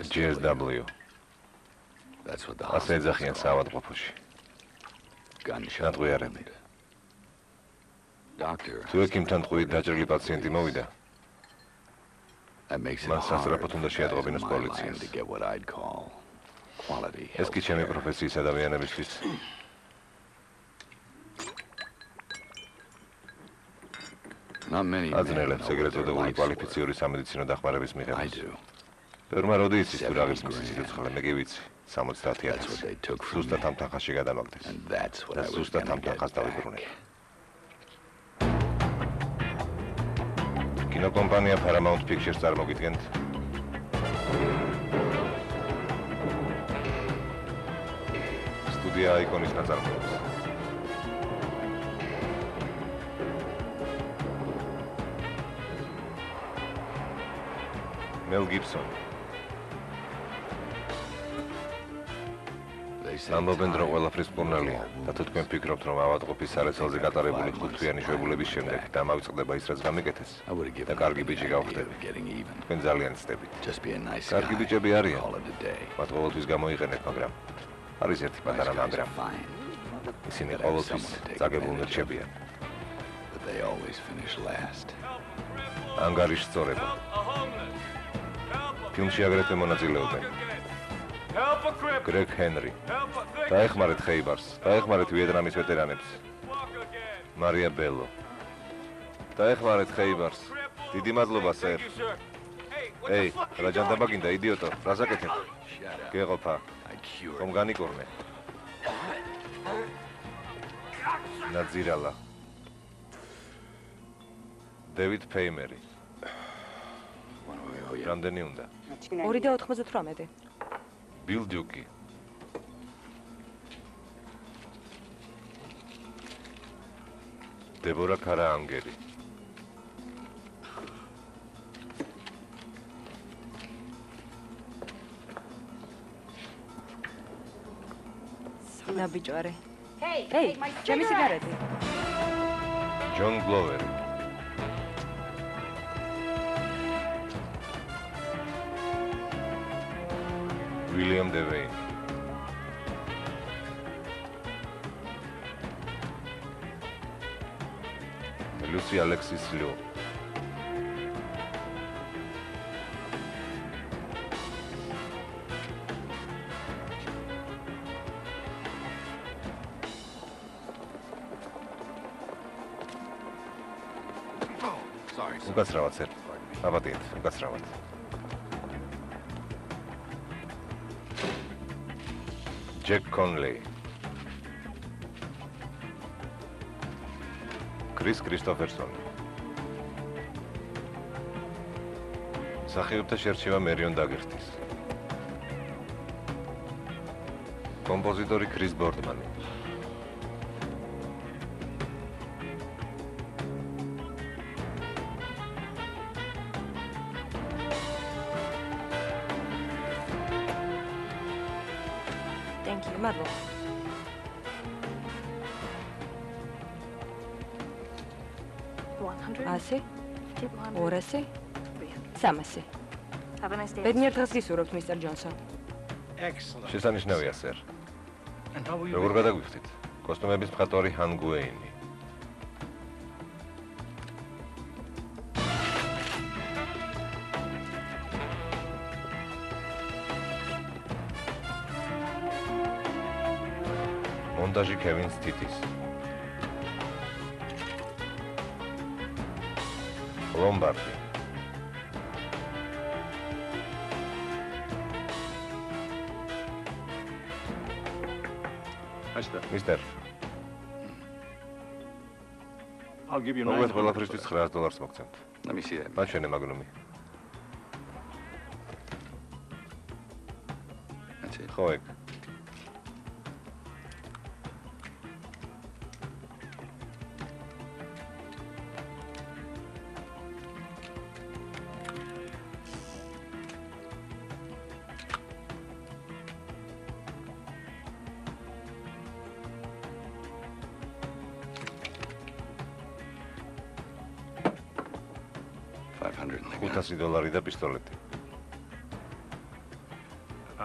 GSW. ასე ეძახიან საავადმყოფოში. ნატყვიარები. თუ ექიმთან ტყვიით დაჭრილი პაციენტი მოვიდა, მან სასწრაფოდ უნდა შეატყობინოს პოლიციას. ეს კი ჩემი პროფესიის ადამიანებისთვის აძნელებს ეგრეთ წოდებული კვალიფიციური სამედიცინო დახმარების მიღებას. ბევრმა როდი იცის თუ რა ღირს მისი სიცოცხლე, მე კი ვიცი, 70,000. ზუსტად ამ თანხაში გადამაგდეს. და ზუსტად ამ თანხას დავიბრუნებ. კინოკომპანია Paramount Pictures წარმოგიდგენთ. სტუდია აიკონის ნაწარმოებს. Mel Gibson. ამბობენ რომ ყველაფრის მკურნალია და თუ თქვენ ფიქრობთ რომ ავადმყოფის სარეცელზე გატარებული 5 თვიანი შვებულების შემდეგ დამავიწყდება ის რაც გამიკეთეს და კარგი ბიჭი გავხდები თქვენ ძალიან ცდებით კარგი ბიჭები არიან მათ ყოველთვის გამოიყენეთ მაგრამ არის ერთი პატარა მაგრამ ისინი ყოველთვის წაგებულნი რჩებიან ანგარიშს სწორება ფილმში აგრეთვე მონაწილეობენ Greg Henry. დაეხმარეთ ხეიბარს, დაეხმარეთ ვიეტნამის ვეტერანებს. Maria Bello. დაეხმარეთ ხეიბარს. დიდი მადლობა, სერ. Ей, რა ჯანდაბა გინდა, იდიოტო, რა საკეთებ? გეყოფა. ხომ განიკურნე. ნაძირალა. David Paymer. რამდენი უნდა? 2.98. Bill Duke. Deborah Karaangeli. Sana bichore. Hey, ჩემი სიგარეტი. John Glover. William Devane. Lucy Alexis Liu. უკაცრავად, სერ. აბატიეთ, უკაცრავად. Jack Conley. Chris Christopherson. სახიობთა შერჩევა მერიონ დაგიხდის. კომპოზიტორი Chris Boardman. მადლობა. ასე? 200? 300. ბედნიერ დღეს გისურვებთ, მისტერ ჯონსონ. შესანიშნავია, სერ. როგორ გადაგვიხდით? კოსტუმების მხატვარი ჰან გუეინი. მონტაჟი კევინ სტიტის. ლომბარდი. Mister. I'll give you $900 ყველაფრისთვის $900 მოგცემთ. Let me see that. მაჩვენე მაგნუმი. That's it. ხო ეგ. $500 და პისტოლეტი.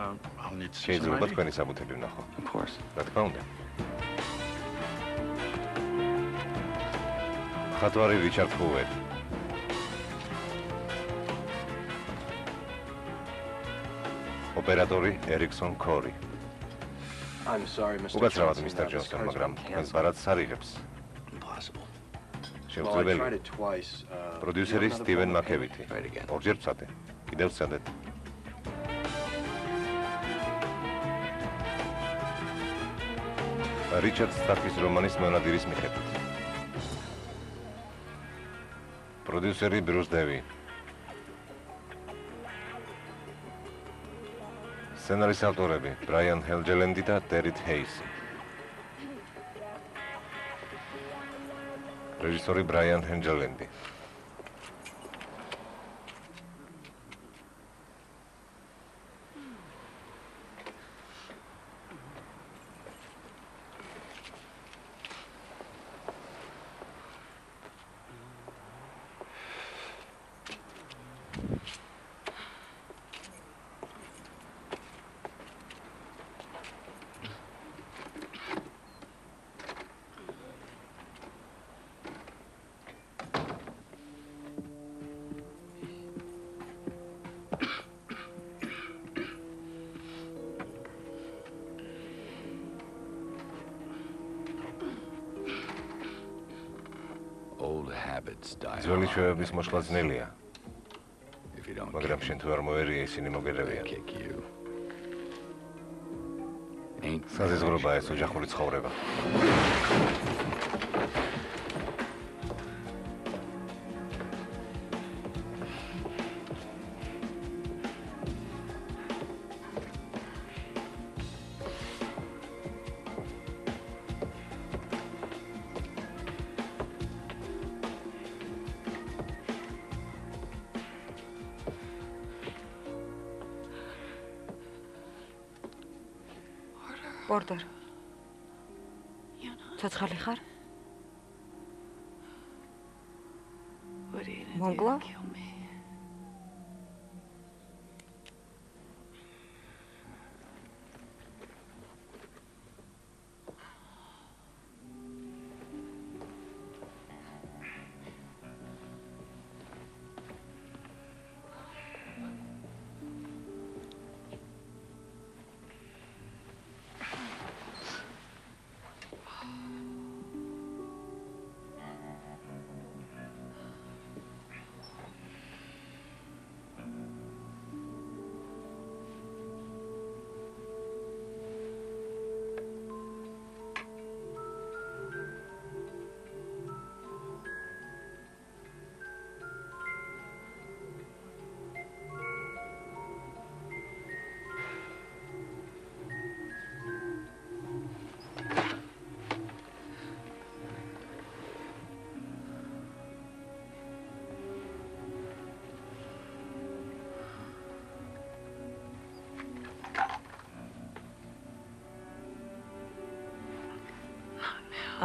I'll need to see შეიძლება somebody. თქვენი საბუთები ვნახო. Of course. რა თქმა უნდა. ხატვარი რიჩარდ ჰუვერი. ოპერატორი ერიკსონ კორი. I'm sorry, Mr. უკაცრავად Johnson, მისტერ this ჯონსონ, card's მაგრამ been ეს canceled. ბარათს არიღებს. Impossible. Well, I შეუძლებელი. tried it twice. პროდიუსერი you have another სტივენ phone? მაკევითი. Try it again. ორჯერ ვცადე. კიდევ ვცადეთ. რიჩარდ სტაფის რომანის მონადირის მიხედვით. პროდიუსერი ბრუს დევი. სცენარის ავტორები ბრაიან ჰელჯელენდი და დერიტ ჰეისი. რეჟისორი ბრაიან ჰელჯელენდი. Old habits die. ძველი ჩვევების მოშლა ძნელია, If you don't მაგრამ შენ თუ არ მოერია, ისინი მოგერევიან. kick you. Ain't საზღვრებაა ეს ოჯახური ცხოვრება. პორტერ. ცოცხალი ხარ? მოკლა?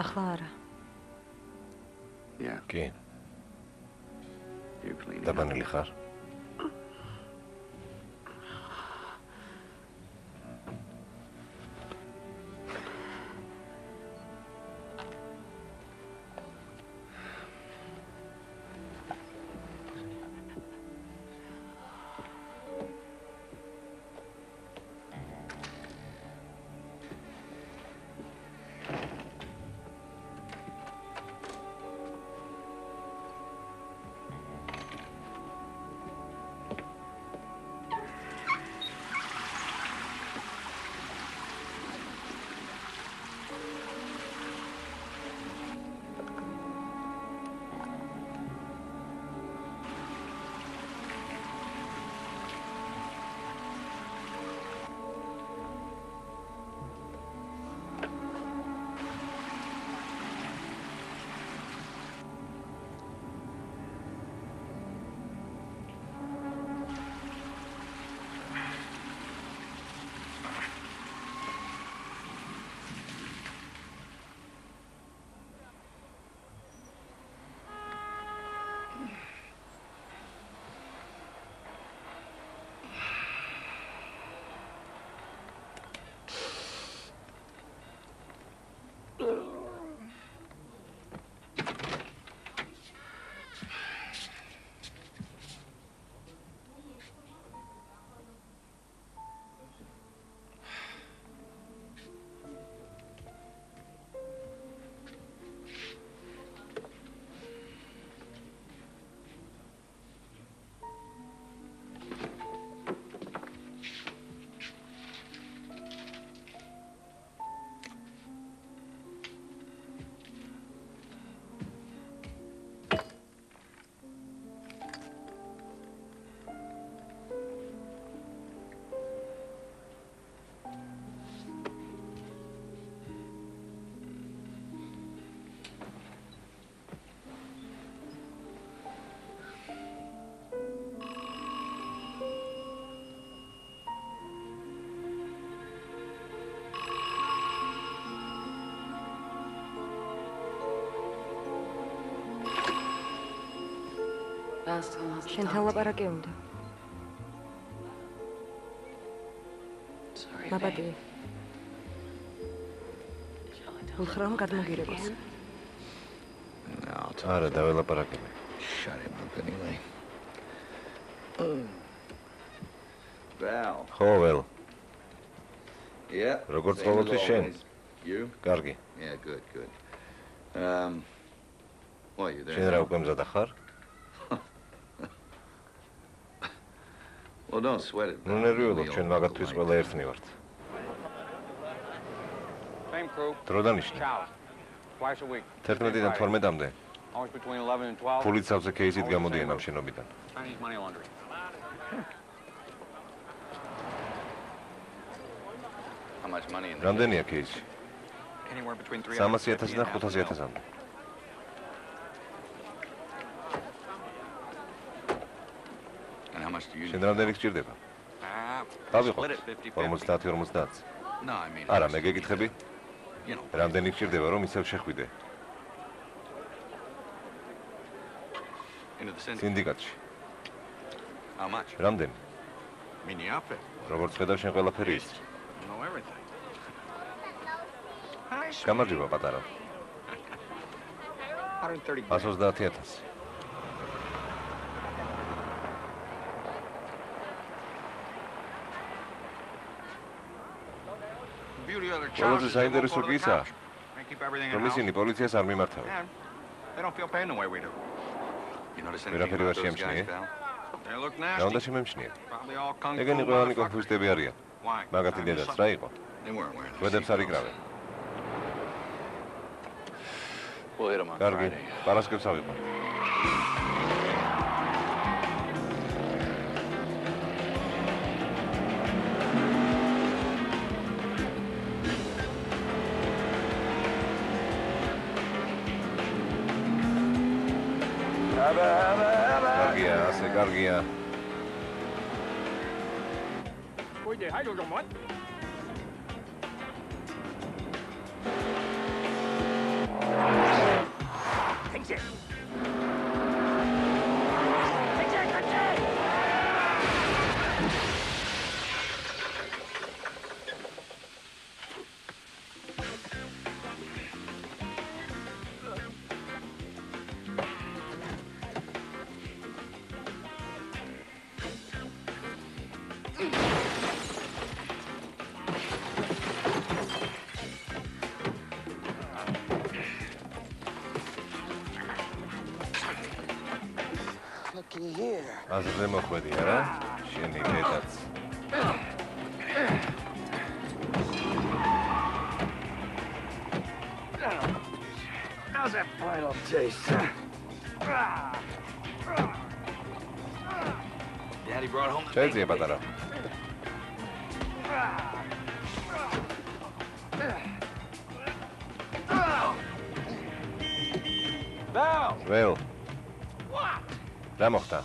ახლა არა. Yeah, კი, you clean. დაბანილი ხარ? შენთან ლაპარაკი უნდა. მაბადია. უთხრამ გადმოგირებას. არა, დაველაპარაკები. Shut him up anyway. Val. ხო, վել. Yeah. როგორც same as ყოველთვის შენ. always. You? კარგი. Yeah, good. What, you there? შენ რა now? უკვე მზადა ხარ? Well, don't sweat it. ნუ ნერვიულობ, ჩვენ მაგათთვის ყველა ერთნი ვართ. Same crew. დრო დანიშნე. Chow. Twice a week. 11-დან 12-მდე Always between 11 and 12. პოლიციაზე кейსით გამოდიან ამ შენობიდან. Chinese money laundering. How much money in there? რამდენია кейსი? Anywhere between 300,000 და 500,000-მდე. And how much do you შენ need? რამდენი გჭირდება? Split it 50-50. 50-50. No, I mean... არა, მე გეკითხები, You know, რამდენი გჭირდება, რომ ისევ შეხვიდე into the syndicate. სინდიკატში? How much? რამდენი? I mean, the outfit. როგორც ხედავ, შენ ყველაფერი ის. You know everything. გამარჯობა, პატარა. 130 grand. 130,000. Beauty of the ყველაზე Chows. საინტერესო კი ისაა, They keep everything in რომ house. ისინი პოლიციას არ მიმართავენ. And they don't feel pain the way we do. You notice Wherever anything you about are those seeing guys, me. Val? They look რა უნდა nasty. შემემჩნიე? Probably all kung fu ეგენი ყველანი motherfuckers. კონფუზდები არიან. Why? მაგათი დედაც რა იყო? They weren't wearing their გვედებს არ seatbelts. იკრავენ. We'll hit them on კარგი, Friday. პარასკევს ავიღო. კარგია, ასე კარგია. Ôi vậy hãy dùng mất. აზრზე მოხვედი, არა? შენი დედაც. How's that final taste? Daddy brought home the შეიძლება პატარა. Val! վել. რა მოხდა?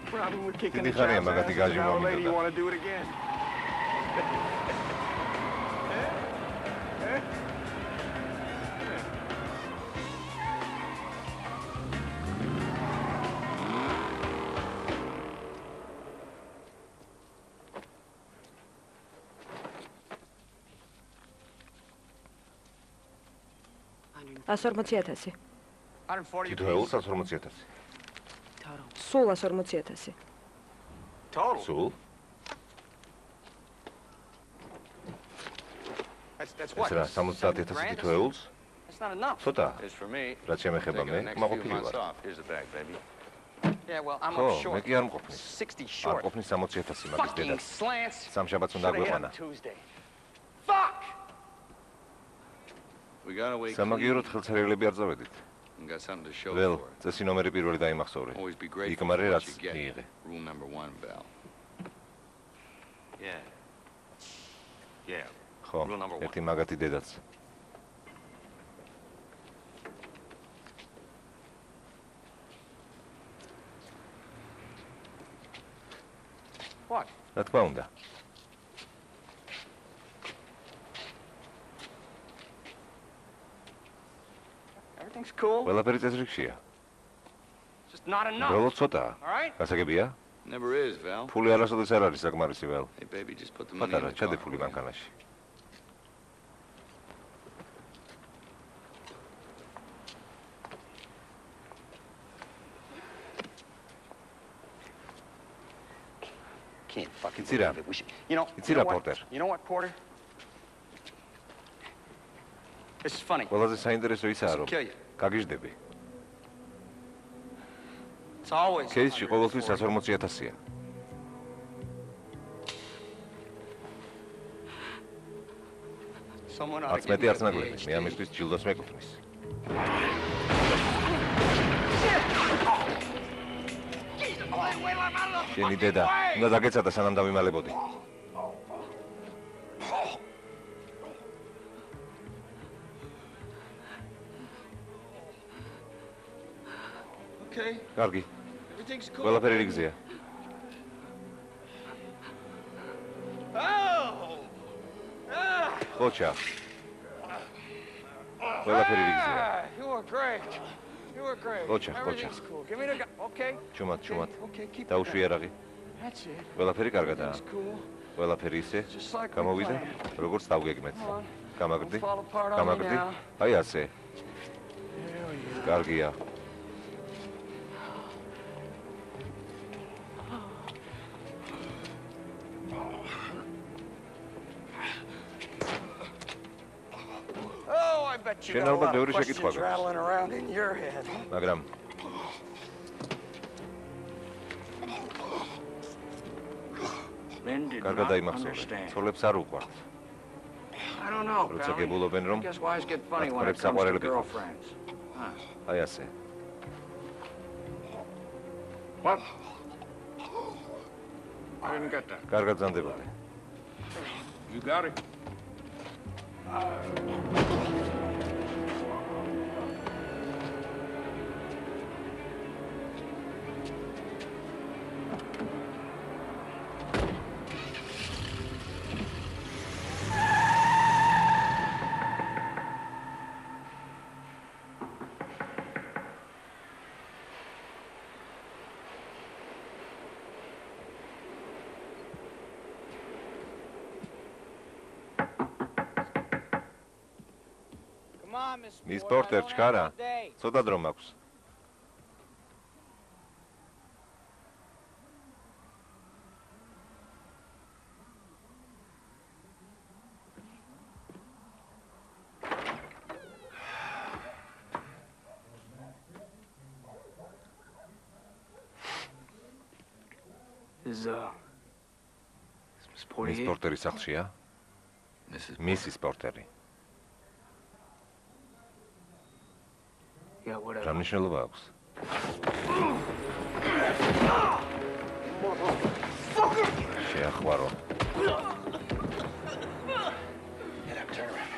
Problem with kicking Did the he hurry him? child's I got the ass guys is you an want old me to lady, do you that. want to do it again? Ας 140,000. 140 თითოეულს 140,000. სულ 140,000. total. სულ? That's what? ეს რა, 70,000 თითოეულს? That's not enough. ცოტა. Is for me. რაც შემეხება Taking მე, the next few მაყოფილი months ვარ. off. Here's the bag, baby. Yeah, well, I'm ხო, up მე short. კი არ მყოფნის. 60 არ short. ყოფნის 60,000 მაგის Fucking დედაც. slants. სამშაბათს უნდა Should've hit აგვეყვანა. on Tuesday. Fuck! We gotta wait. სამაგიეროდ ხელცარიელები არ წავედით. We got something to show վել, for it. წესი ნომერი პირველი დაიმახსოვრე. Always be grateful იქ მარე for რაც what you get. მიიღე. Rule number 1, Val. Yeah. Yeah. ხო, Rule number one. ერთი მაგათი დედაც. What? რა თქმა უნდა. Everything's cool. ყველაფერი წესრიგშია. Just not enough. უბრალოდ ცოტაა. All right? გასაგებია? Never is, Val. ფული არასოდეს არ არის საკმარისი, վել. Hey, baby, just put the money in პატარა, the ჩადე car. ფული მანქანაში. Can't fucking It's Ira. believe it. We should, you know, It's you know Ira, what? Porter. You know what, Porter? This is funny. ყველაზე საინტერესო ისაა, რომ Kill you. გაგიჟდები. It's always. კეისში ყოველთვის 140,000-ია. Someone არც მეტი არც ნაკლები. მე ამისთვის ჯილდოს მეკუთვნის. შენი დედა, უნდა დაგეცადა სანამ დავიმალებოდი. Okay. კარგი, Everything's cool. ყველაფერი რიგზეა. Oh! Ah! ხოჩა. ყველაფერი რიგზეა. You were great. You were great. Kocha, Everything's kocha. cool. Give me the gun. Okay. ჩუმად, ჩუმად. Okay, keep it დაუშვი down. არაღი. That's it. ყველაფერი კარგადაა. It's cool. ყველაფერი ისე Just like we გამოვიდა, planned. როგორც დავგეგმეთ. Come on. გამაგრდი? Don't fall apart on me გამაგრდი? now. აი ასე. Hell yeah. კარგია. Oh, I bet you შენ got a ალბათ lot of ბევრი questions შეკითხვა გვაქვს. rattling around in your head. მაგრამ Lynn did კარგად not დაიმახსოვრე. understand. ცოლებს არ უყვართ. I don't know, როცა Pally. გებულობენ, რომ I guess wives get funny when it ათქმელებს comes to საყვარელები ყავს. girlfriends. აი ასე. What? I didn't get that. კარგად ზანდებოდე. You got it. მის პორტერ ჩქარა. ცოტა დრო მაქვს. Is Miss Porter მის here? პორტერი სახლშია? მისის პორტერი. Yeah, whatever. რა მნიშვნელობა აქვს? შეახვარო.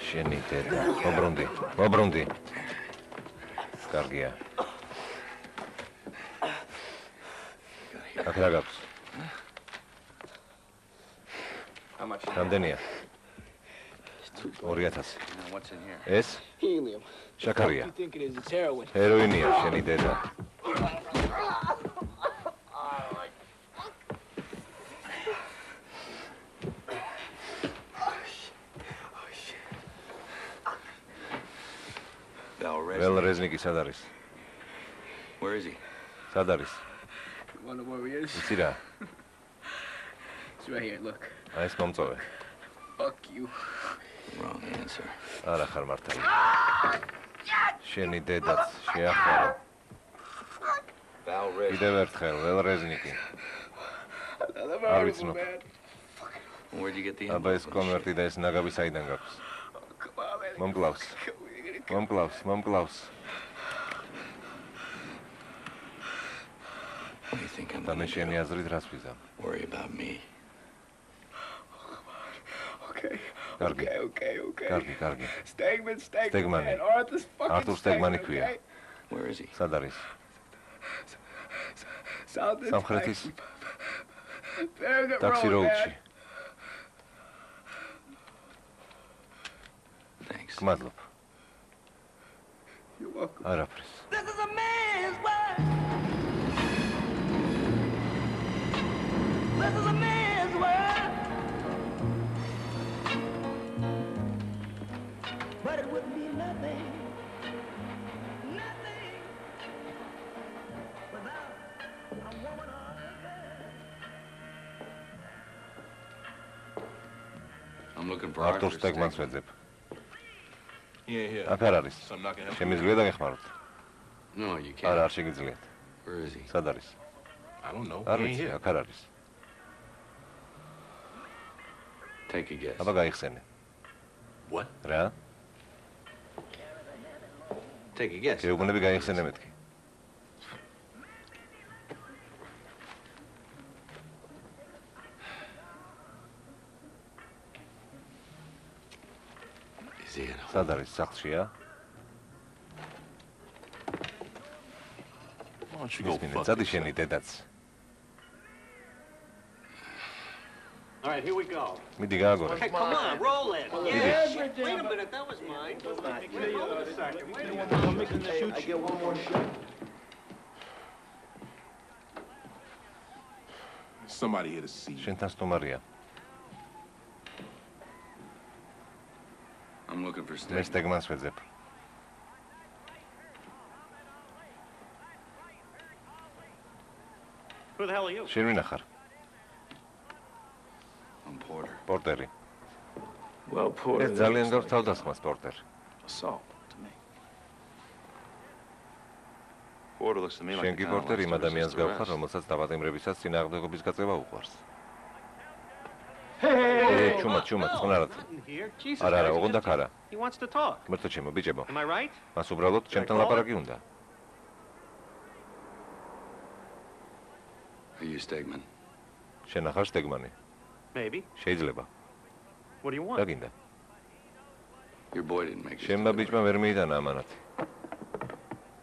შენი დედა. მობრუნდი. მობრუნდი. კარგია. აქ რა გაქვს? How much? რამდენია? 2000. Now, what's in here? ეს? Helium. შაქარია. You think it is? It's heroin. ჰეროინია შენი დედა. վել რეზნიკი სად არის? Where is he? სად არის? You wonder where he is? იცი რა? It's right here. Look. აი ეს მომწოვე. Fuck you. Wrong answer. არა ხარ მართალი. შენი დედაც შეახვარო. Val Rez. კიდევ ერთხელ վել რეზნიკი. Never არ heard of ვიცნობ. him, man. Where'd you get the აბა ეს envelope? კონვერტი და ეს ნაგავი საიდან გაქვს? Come on, man. მომკლავს. მომკლავს, მომკლავს. What do you think I'm და მე gonna შენი do? აზრით რას ვიზამ? Worry about me. Okay. Კარგი. Okay. კარგი, კარგი. Stegman, Stegman. man. Arthur's fucking Arthur Stegman Stegman, ქვია. okay? Where is he? სად არის? South is სამხრეთის There's the Taxi road, road-ში. Dad. Thanks. გმადლობ. You're welcome. არაფრის. This is a man's world. This is a man's world. But it would be nothing, nothing without a woman or a man. I'm looking for Arthur Arthur Stegman's Stegman. ვეძებ. Yeah, here. აქ არ არის. So I'm not gonna help you. შემიძლია დაგეხმაროთ. No, you არა, can't. არ შეგიძლიათ. Where is he? სად არის? I don't know. არ He ain't ვიცი, here. აქ არ არის. Take a guess. აბა გაიხსენე. What? რა? Take a guess. გეუბნები გაიხსენე მეთქი. Is he at home? სად არის? სახლშია? Why don't you go ისმინე, fuck წადი yourself? შენი დედაც. All right, here we go. მიდი გააგორე. Hey, come on, roll it. Yeah, Shit, everything, wait a but- minute, that was mine. Hold on a second. Wait a minute. I get one more shot. Somebody here to see you. შენთან სტუმარია. I'm looking for მე Stegman. სტეგმანს ვეძებ. Who the hell are you? შენ ვინ ახარ? I'm Porter. პორტერი. Well, Porter. ეს ძალიან გავს თავდასხმას, პორტერ. Assault to me. Porter looks to me შენ კი პორტერ იმ ადამიანს გავხარ, რომელსაც დაპატიმრებისას წინააღმდეგობის გაწევა უყვარს. ჩუმად, წყნარად. Nothing here. Jesus. არა, არა, guys, ოღონდ აქ არა. He wants to talk. მერტო ჩემო, ბიჭებო. Am I right? მას უბრალოდ ჩემთან ლაპარაკი უნდა. Are you Stegman? შენ ახარ სტეგმანი. Maybe. შეიძლება. What do you რა want? გინდა? Your boy didn't make it. შენმა ბიჭმა ვერ მიიტანა ამანათი.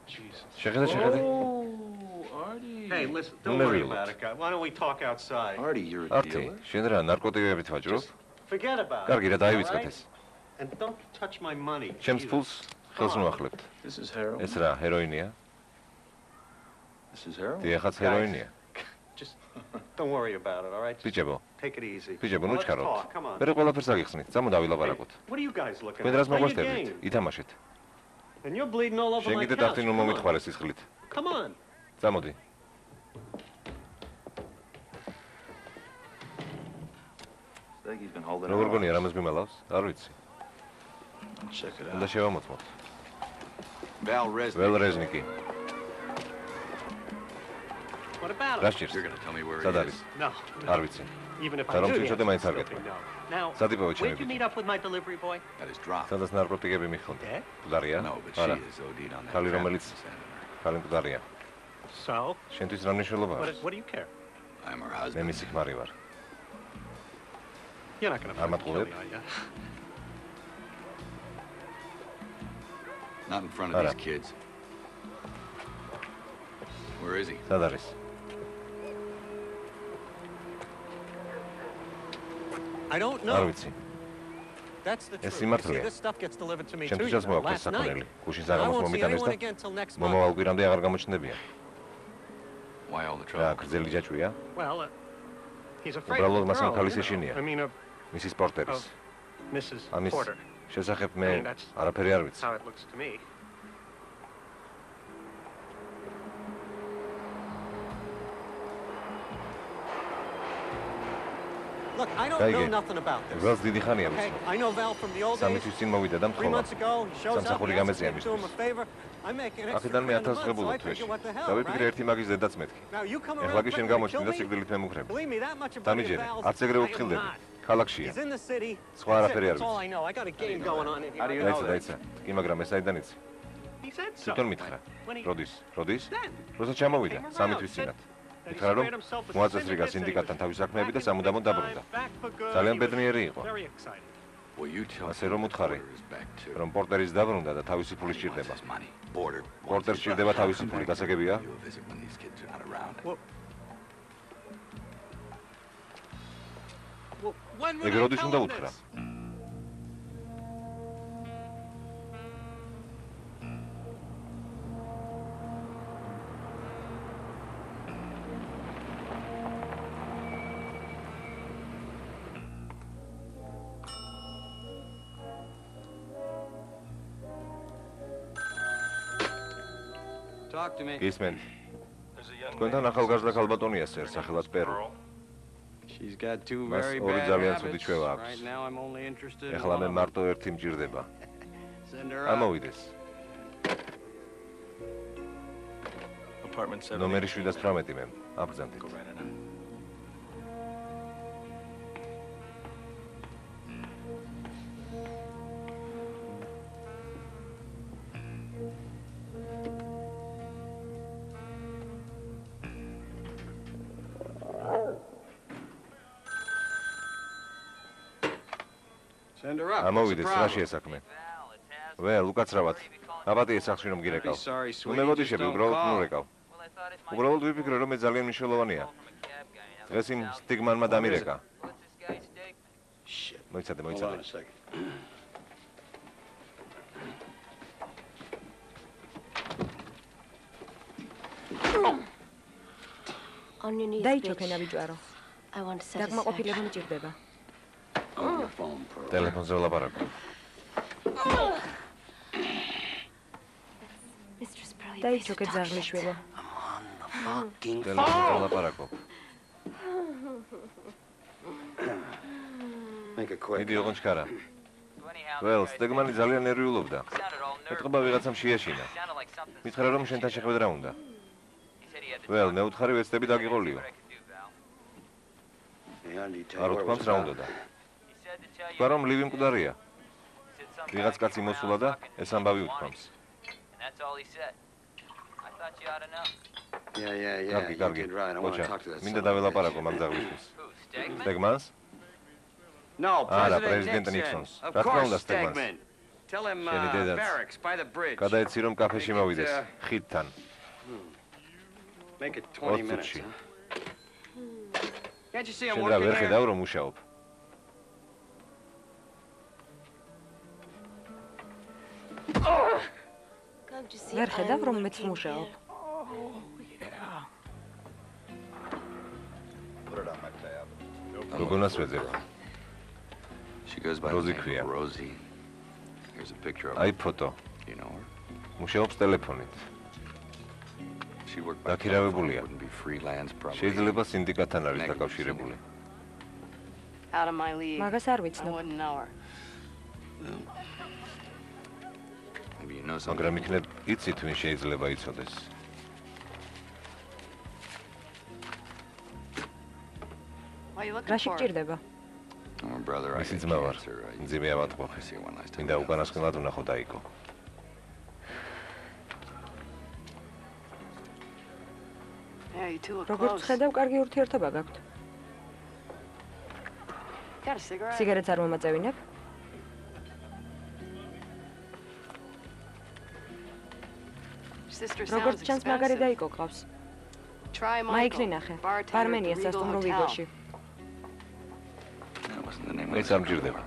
Jesus. შეხედე. Hey, listen, don't Never worry looked. about it, guy. Why don't we talk outside? Artie, you're a არტი, dealer? შენ რა ნარკოტიკებით ვაჭრობ? Forget about კარგი, რა it. დაივიწყეთ all right? ეს. And don't touch my money. ჩემს Jesus. ფულს ხელს მოახლებთ. This is heroin. ეს რა, ჰეროინია? This is heroin? დიახაც ჰეროინია. Just don't worry about it, all right? Just ბიჭებო, take it easy. ბიჭებო, Well, ნუ let's ჩქაროთ. talk. Come on. მე ყველაფერს აგიხსნით. წამო დავილაპარაკოთ. What are you guys looking თქვენ at? რას Play your მოგვასწრებით? game. ითამაშეთ. And you're bleeding all over შენ my კიდე couch. დახტინულ Come on. მომითხარე სისხლით. Come on. წამოდი. Steggy's been holding როგორ გონია რამეს მიმალავს? არ ვიცი. Check it უნდა out. შევამოწმოთ. Val Resnick. վել რეზნიკი. What about რა it? სჭირს? You're gonna tell me where სად he არის? is. No. არ ვიცი. Even if და I რომ do, თვითონ the მაინც არ answer's გეტყვი. still no. Now, სად იპოვე where'd you ჩემი meet up with my delivery boy? At his drop. სადაც ნარკოტიკები მიხონდა. Dead? მკვდარია? No, but she არა, is OD'd on that. Kali crap რომელიც- you sent her. ხალი მკვდარია. So, შენთვის რა მნიშვნელობა what, აქვს? what do you care? I'm her მე husband. მისი ქმარი ვარ. You're not going to I'm fucking kill not me, are you? Not in front of Ara. these kids. Where is he? სად არის? I don't არ know. ვიცი. That's the ეს truth. You see, სიმართლეა. this stuff gets delivered to me too, ჩემთვისაც you know, მოაქვს last საქონელი. night. გუშინ And I საღამოს won't see მომიტანეს anyone და again till next month. მომავალ კვირამდე აღარ გამოჩნდებიან. Why all the რა, trouble? გრძელი ჯაჭვია? Well, he's afraid უბრალოდ of მას the ამ girl, ქალის you know. ეშინია. I mean, of მისის პორტერის. Mrs. ამის Porter. შესახებ I მე mean, that's- არაფერი არ ვიცი. How it looks to me. Look, I don't know Kaige. nothing about this. ველს დიდი ხანია Okay, ვიცი. I know Val from the old სამი days. თვის წინ მოვიდა და 3 მთხოვა. months ago, he shows up, სამსახური he asks me გამეწია to do him a მისთვის. favor. I make an extra აქედან მე $1,000 a 1000 month, so ღებულობ I figure თვეში. what the hell, დავიფიქრე right? ერთი მაგის დედაც მეთქი. Now you come ეხლა around კი შენ threatening to გამოჩნდი და kill me? სიკვდილით მემუქრები. Believe me, that much about დამიჯერე, Val's, არც ეგრე I am უთხილდები. not. ქალაქშია. He's in the city. სხვა That's არაფერი it, არ that's all ვიცი. I know. I got a game going on in here. დაიცა, დაიცა. კი, მაგრამ ეს საიდან იცი? He said so. თვითონ მითხრა. When he- როდის? როდის? Then. როცა ჩამოვიდა, Came სამი around, თვის said წინათ. that he მითხრა რომ squared himself with მოაწესრიგა the syndicate, სინდიკატთან said he თავის was საქმეები და back in სამუდამოდ good დაბრუნდა. time, back for good. ძალიან He was ბედნიერი იყო. very excited. Well, you tell ასე him რომ that უთხარი, Porter is back too. რომ პორტერის დაბრუნდა და თავისი ფული He wants სჭირდება. his money. Porter wants პორტერს his სჭირდება money. თავისი Come ფული, back გასაგებია? and pay you a visit when these kids are not around. Well, When ეგ would I როდის tell უნდა him უთხრა? this? Talk to me. ისმენთ. თქვენთან ახალგაზრდა ქალბატონია სერ, სახელად პერო. She's got two მას very ორი bad ძალიან habits. ცუდი ჩვევა აქვს. Right now I'm only interested in ეხლა one მე of them. მარტო ერთი მჭირდება. Send her up. ამოვიდეს. Apartment 7. ნომერი 718 მე. აბრძანდით. Send her up. ამოვიდეს, რა შეესაქმე? ველ, უკაცრავად. აპატიე სახში რომ გირეკავ. ნუ მე მოდიშები, უბრალოდ ნურეკავ. უბრალოდ ვიფიქრე, რომ მე ძალიან მნიშვნელოვანია. დღეს იმ სტიგმანმა დამირეკა. მოიცადე, Hold on მოიცადე. a second. On your knees, დაიჩოქენა bitch. ბიჭვარო. I want satisfaction. დაგმაყოფილება მჭირდება. On your phone, Pearl. ტელეფონზე ვლაპარაკობ. Mistress Pearl, you piece of დაიჩოქე dog ძაღლიშვილო. Fucking ტელეფონზე ვლაპარაკობ. Make it quick. მიდი ოღონდ ჩქარა. ველ, სტიგმანი ძალიან ნერვიულობდა. ეთყობა ვიღაცამ შეაშინა. მითხრა რომ შენთან შეხვედრა უნდა. ველ, მე უთხარი ვეცდები დაგიყოლიო. Andy, tell არ you what it უთქვამს was რა about. უნდოდა. თქვა რომ ლივი მკვდარია. ვიღაც კაცი მოსულა და ეს ამბავი უთქვამს. Yeah, კარგი, you კარგი. did right. I want to ოჩა, talk to that მინდა son of a დაველაპარაკო bitch. მაგ ძაღლისთვის. სტეგმანს? No, არა, President პრეზიდენტ Nixon. ნიქსონს. Of რა თქმა course, უნდა, სტეგმანს. Stegman. Tell him შენი დედაც. barracks by the bridge. გადაეცი რომ კაფეში მოვიდეს, ხიდთან. Make it 20 minutes. ოცუთში. Huh? Can't you see I'm შენ რა working ვერ here? ხედავ რომ მუშაობ? Can't you see ვერ ხედავ I'm რომ მეც working მუშაობ. here? გოგონას ვეძებ. She goes by Rosie the name Quia. of Rosie. Here's a picture of her. აი ფოტო. You know her? მუშაობს ტელეფონით. She worked by დაქირავებულია. telephone, wouldn't be freelance probably. შეიძლება სინდიკატთან არის დაკავშირებული. Out of my league. მაგას არ I ვიცნობ. wouldn't know her. Maybe you know something. მაგრამ იქნებ იცით ვინ შეიძლება იცოდეს. What are you looking რაში for? გჭირდება? Oh, brother, I მისი got ძმა ვარ. cancer. მძიმე ავატყობი. I see one last time. მინდა უკანასკნელად ვნახო დაიკო. Yeah, you two look როგორც close. ხედავ, კარგი ურთიერთობა გაქვთ. Got a cigarette? სიგარეტს არ მომაწევინებ? Sister როგორც sounds ჩანს, მაგარი expensive. დაიკო ყავს. Try მაიკლი Michael. ნახე. Bartender ბარმენია at the Regal სასტუმრო Hotel. ვიგოში. That wasn't the name of მეც the არ მჭირდება.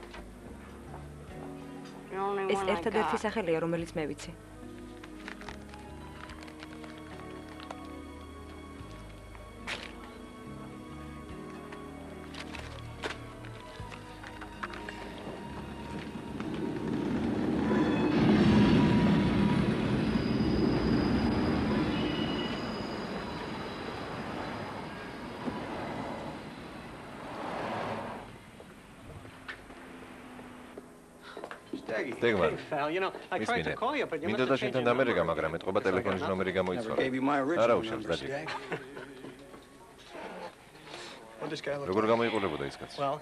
The only ეს one I ერთადერთი got. სახელია, რომელიც მე ვიცი. სტეგმან. Pal, you know, I tried to call you, but you must მინდოდა have changed შენთან your number. დამერეკა, მაგრამ ეთყობა ტელეფონის ნომერი გამოიცვალა. Gave you my არა original უშავს, number, დაჭი. Stag. What this guy look როგორ გამოიყურებოდა ის კაცი? Well,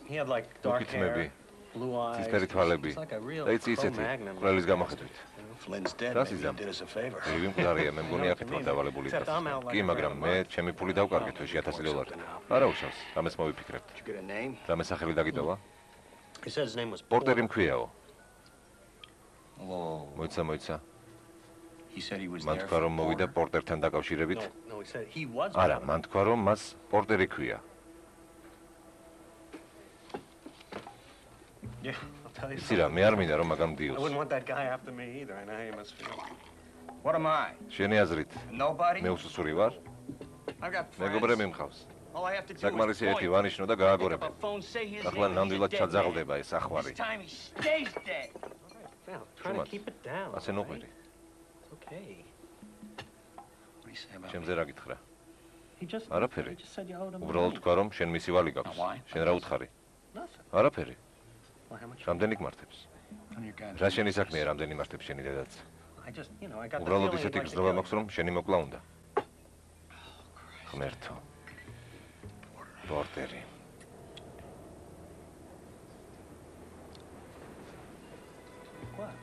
he had like dark უკითმები, hair, blue eyes. ცისფერი თვალები. It's like a real და იცი ისეთი, Cro-Magnon. ყველის გამოხედვით. Flynn's dead. That's Maybe his he did us a favor. ლივი მკვდარია, მე მგონი აქეთ ვარ დავალებული Except I'm out დღეს. like კი, a მაგრამ random მე month. ჩემი ფული დავკარგე თვეში 1000 დოლარი. არა უშავს, ამას მოვიფიქრებთ. Did you get a name? რამე სახელი დაგიტოვა? He said his name was პორტერი მქვიაო. Oh, მოიცა. he said he was მან there თქვა for რომ მოვიდა Porter. პორტერთან დაკავშირებით. No, he said he was. არა, Porter. მან თქვა რომ მას პორტერი ქვია. Yeah, I'll tell you. იცი რა, მე არ მინდა რომ მაგამ I დიოს. wouldn't want that guy after me either. I know how you must feel. What am I? შენი აზრით, Nobody? მე უსუსური ვარ? I've got მეგობრები მყავს. All I have to do საკმარისი ერთი ვანიშნო და გააგორებე. ახლა ნამდვილად ჩაძაღლდება ეს ახვარი. This time he stays dead. Val, try to Shumat. keep it down. ასე ნუყვირი. It's okay. What do you say about ჩემზე რა გითხრა? He just არაფერი. he just said you owed him უბრალოდ money. თქვა რომ შენ მისი ვალი გაქვს. Why? შენ რა უთხარი? Nothing. არაფერი. Well, how much? რამდენი გმართებს? None of your guys. რა შენი საქმეა რამდენი მართებს შენი დედაც? I just, you know, I got the უბრალოდ feeling ისეთი he'd like to გრძნობა kill მაქვს რომ შენი მოკლა უნდა. ღმერთო. პორტერი.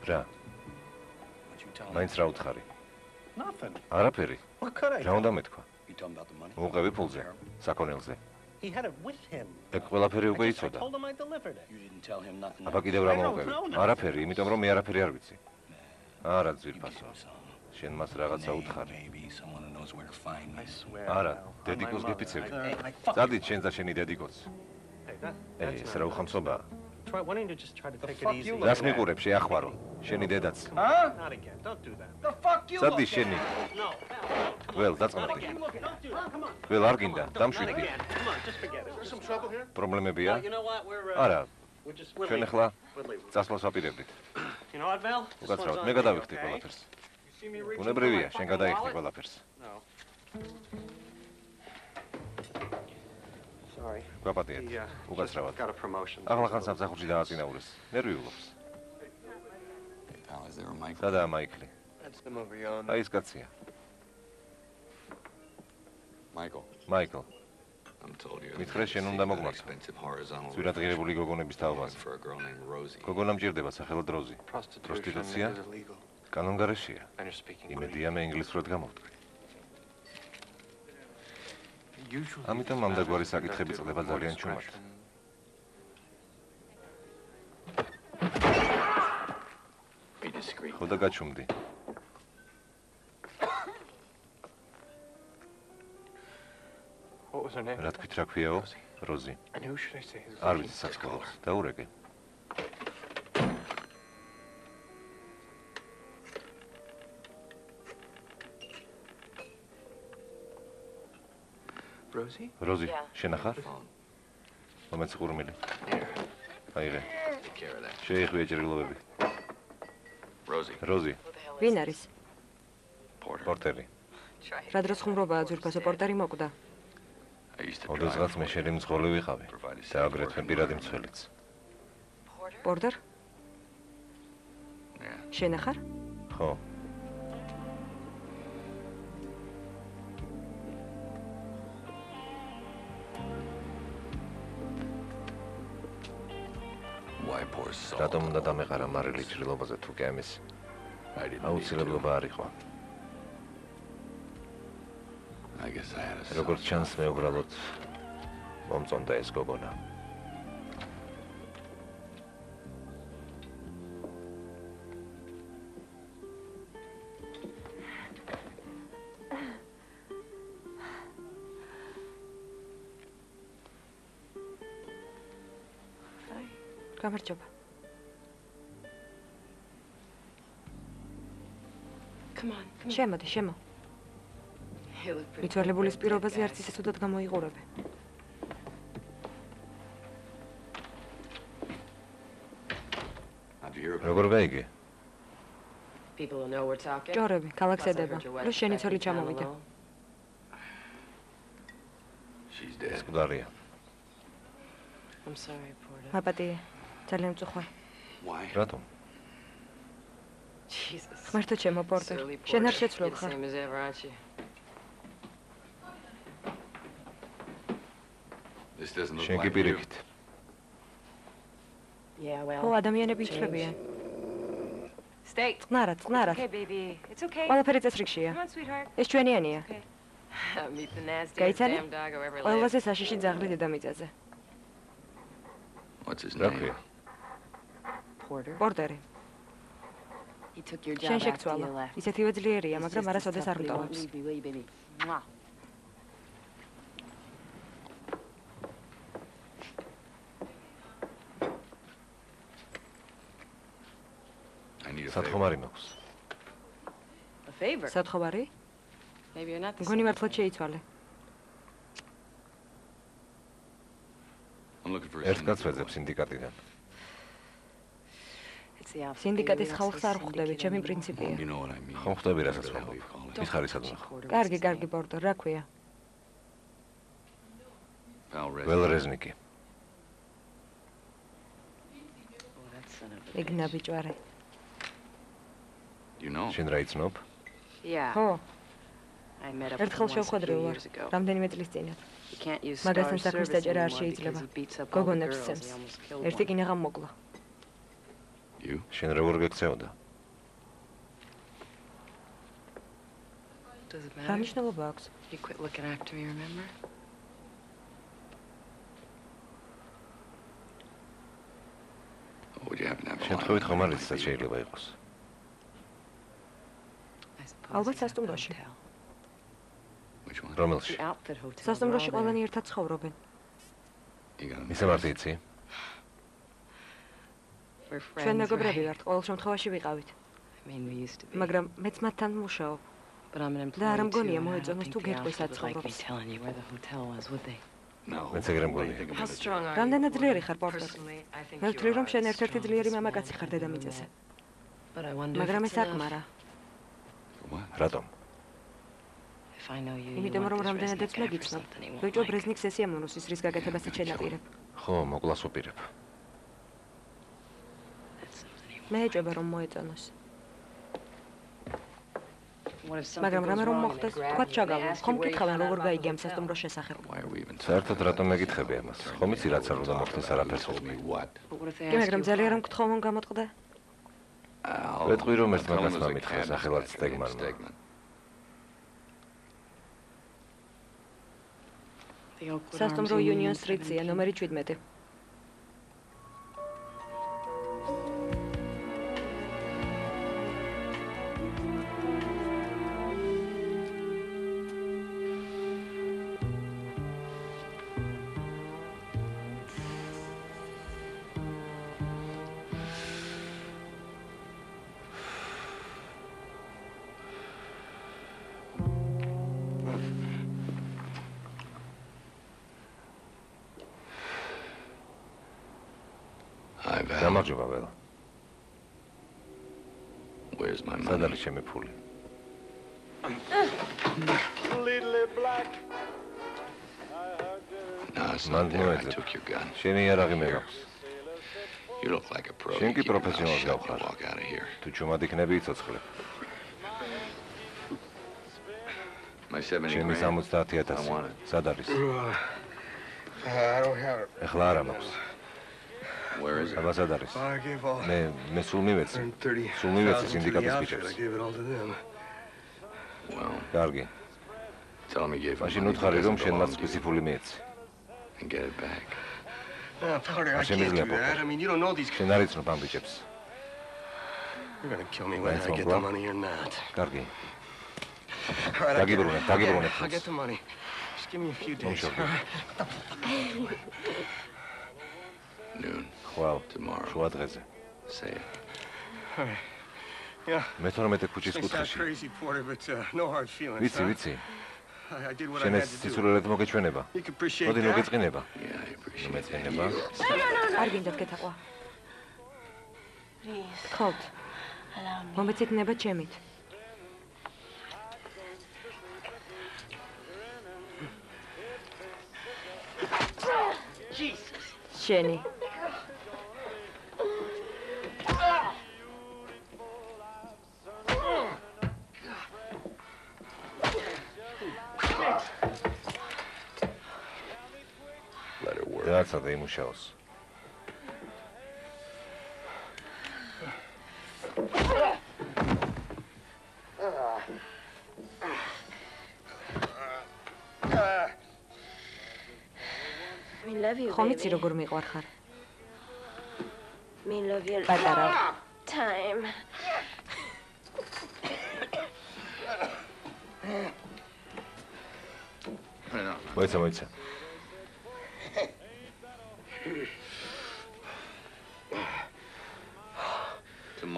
რა? What you tell him? მაინც რა უთხარი? Nothing. არაფერი. What could I რა უნდა მეთქვა? You told him about the money? მოუყევი ფულზე, საქონელზე. He had it with him. ეგ ყველაფერი უკვე I იცოდა. told him I delivered it. You didn't tell him nothing. აბა კიდევ რა I don't მოუყევი? know nothing. არაფერი, იმიტომ რომ მე არაფერი არ ვიცი. არა You gave ძვირფასო. him some შენ მას რაღაცა name, უთხარი. maybe someone who knows where to find me. I swear. არა, Val, on my დედიკოს mother, გიფიცები. I fuck- წადით შენ და შენი დედიკოც. Hey, that's ეს not რა nice. უხამსობაა? Try, why don't you just try to take it fuck easy? you რას მიყურებ, შეახვარო. შენი დედაც. Huh? Not again. Don't do that. The fuck you წადი look შენი. No. ველ დაწყნადი. Don't do that. Come on. ველ არ გინდა, Not დამშვიდდი. again. Come on, just forget it. There's some trouble here? პრობლემებია? You know what? We're არა, we're just ჩვენ leaving. ახლა We're leaving. წასვლას ვაპირებდით. You know what, Val? This one's უკაცრავად, on მე you, გადავიხდი okay? ყველაფერს. You see me reaching for უნებრევია, my შენ fucking გადაიხდი wallet? ყველაფერს. No. Sorry. გვაპატიეთ. He უკაცრავად. got a promotion. ახლა ხან სამსახურში დააწინაურეს. ნერვიულობს. Hey, pal, is there a mic? სადაა მაიკლი? That's them over yonder. აი ეს კაცია. Michael, მაიკლ, I'm told you. მითხრა შენ უნდა მოგვმართო. Expensive horizontal. ძვირადღირებული გოგონების თაობაზე. For a girl named Rosie. გოგონა მჭირდება სახელად როზი. Prostitution Prostituția? is illegal. კანონგარეშია. And you're speaking Greek. იმედია მე ინგლისურად გამოვთქვი. Usually ამიტომ ამ და გვარი საკითხები წყდება ძალიან ჩუმად. Be discreet. ხო და გაჩუმდი. What was her name? რა თქვით რა ქვიაო? როზი. And who should I say? is არ looking ვიცი for this საწყალოს. color? დაურეკე. Rosie? როზი, შენ ახარ? Phone. მომეც ყურმილი. Here. აიღე. Take care of that. შეიხვია ჭრილობები. Rosie. როზი, ვინ არის? Porter. პორტერი. რა დროს ხუმრობაა ძვირფასო პორტერი მოკვდა? I used to ოდესღაც drive მე for შენი you. მძღოლი ვიყავი Provided და აგრეთვე პირადი მცველიც. პორტერ? Yeah. შენ ახარ? ხო, Why pour salt? რატომ უნდა დამეყარა მარილი ჭრილობაზე თუ კი ამის I didn't need აუცილებლობა არ იყო. to. I guess I had a როგორც soft ჩანს spot მე for her. უბრალოდ მომწონდა ეს გოგონა. გამარჯობა. შემოდი, შემო. მიცვალებულის პირობაზე არც ისე ცუდად გამოიყურებე. How'd you hear about როგორ გაიგე? ჭორები, ქალაქს ედება. რო შენი ცოლი ჩამოვიდა. it? She's dead. ეს გვარია. მაპატიე, ძალიან მწუხარ. Why? რატომ? ღმერთო ჩემო პორტერ, შენ არ შეცვლობ ხარ? This doesn't look შენ კი like you. პირიქით. ხო, ადამიანები იცვლებიან. წყნარად, წყნარად. ყველაფერი წესრიგშია. ეს ჩვენიანია. გაიცანი? ყველაზე საშიში ძაღლი დედამიწაზე. What's his რა name? ქვია? პორტერი. შენ შეგცვალა. ისეთივე ძლიერია, მაგრამ არასოდეს არ მტოვებს. სათხომარი მაქვს. A favor? სათხომარი? Maybe you're not the მგონი მართლა შეიცვალე. ერთ კაცს ვეძებ სინდიკატიდან. სინდიკატის ხალხს არ ხვდები, ჩემი პრინციპია. ხომ ხვდები, რასაც ვამბობ. მითხარი სადმე ხო? კარგი, ბორდო, რა ქვია? ველრეზნიკი. ეგნა ბიჭვარე. შენ რა იცნობ? ხო. ერთხელ შევხვედრე ვარ, რამდენიმე წლის წინათ. მაგასთან საქმის დაჭერა არ შეიძლება. გოგონებს სცემს. ერთი კინაღამ მოკლა. შენ როგორ გექცეოდა? რა მნიშვნელობა აქვს? You quit looking after me, remember? შემთხვევით ხომ არის რაც შეიძლება იყოს? ალბათ სასტუმროში. რომელში? სასტუმროში ყველანი ერთად ცხოვრობენ. ისე მარტო იცი? ჩვენ მეგობრები ვართ, ყოველ შემთხვევაში ვიყავით. მაგრამ მეც მათთან მუშაობ. და არ მგონია მოეწონოს თუ გეტყვის აცხოვრობს. მეც ეგრე მგონია. რამდენად ძლიერი ხარ, პორტერ? მე ვთვლი, რომ შენ ერთ-ერთი ძლიერი მამაკაცი ხარ დედამიწაზე. მაგრამ ეს აკმარა. რატომ? იმიტომ რომ რამდენადაც მეგიცნობ, ბიჭო ბრეზნიკს ესიამონოს რის გაკეთებასაც შენაპირებ. ხო, მოკლას უპირებ. მე ეჭვება რომ მოეწონოს. მაგრამ რამე რომ მოხდეს, თქვა ჩაგავო, ხომ მკითხავენ როგორ გაიგე ამ სასტუმროს შესახებ. საერთოდ რატომ მეკითხები ამას? ხომ იცი რაც არ უნდა მოხდეს არაფერს უხდი. კი, მაგრამ ძალიან რომ გთხოვ მომ გამოწყდა? ვეტყვი რომ ერთ მაგას მომითხა სახელად სტეგმანმა. სასტუმრო Union Street-ია, ნომერი 17. გამარჯობა ველა. სად არის ჩემი ფული? მან მოეძებ. შენი იარაღი მე გაქვს. შენ კი პროფესიონალს გავხარ. თუ ჩუმად იქნები იცოცხლებ. ჩემი 70,000. სად არის? ეხლა არა მაქვს. აბა სად არის? მე სულ მივეცი. სულ მივეცი სინდიკატის ბიჭებს. კარგი. მაშინ უთხარი რომ შენ მათ სპეციფული მიეცი. შენ არ იცნობ ამ ბიჭებს. კარგი. დაგიბრუნებ. ხვალ, შუა დღეზე. მე-12 ქუჩის კუთხეში. ვიცი. შენ ეს სიცრუელად მოგეჩვენება. მოდი მოგეწყინება. მეწყინება. არ გინდათ გეთაყვა. გთხოვთ. მომეცეკნება ჩემით. შენი. რაცა დაიმუშაოს. ხომ იცი როგორ მიყვარ ხარ? პატარა time. მოიცა.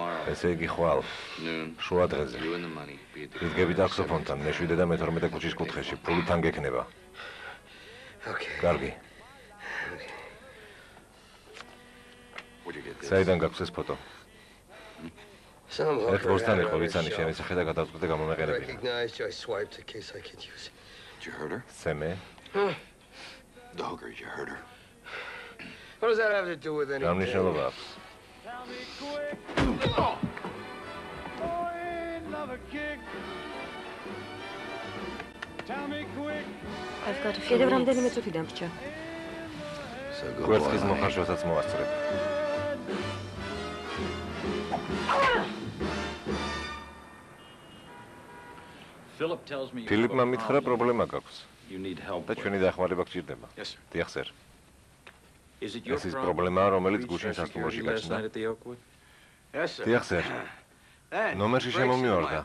tomorrow. ესე იგი ხვალ, Noon. შუა დღეზე. You and the money. Be at the იდგები ტაქსოფონთან, მე7 და მე12 ქუჩის კუთხეში, ფული თან გექნება. კარგი. Where'd you get this? საიდან გაქვს ეს ფოტო? ერთ ბოსთან იყო, ვიცანი შენი სახე და გადავწყვიტე გამომეყენებინა. Did you hurt her? სემე, The hooker, did you hurt her? What does that have to do with anything? გამნიშნულობა აქვს. კიდევ რამდენიმე წუთი დამრჩა. კვერცხის მოხარშვასაც მოასწრებ. ფილიპმა მითხრა პრობლემა გაქვს. და ჩვენი დახმარება გჭირდება. დიახ, სერ. ეს ის პრობლემაა, რომელიც გუშინ სასტუმროში გაჩნდა. დიახ, სერ. ნომერში შემომივარდა.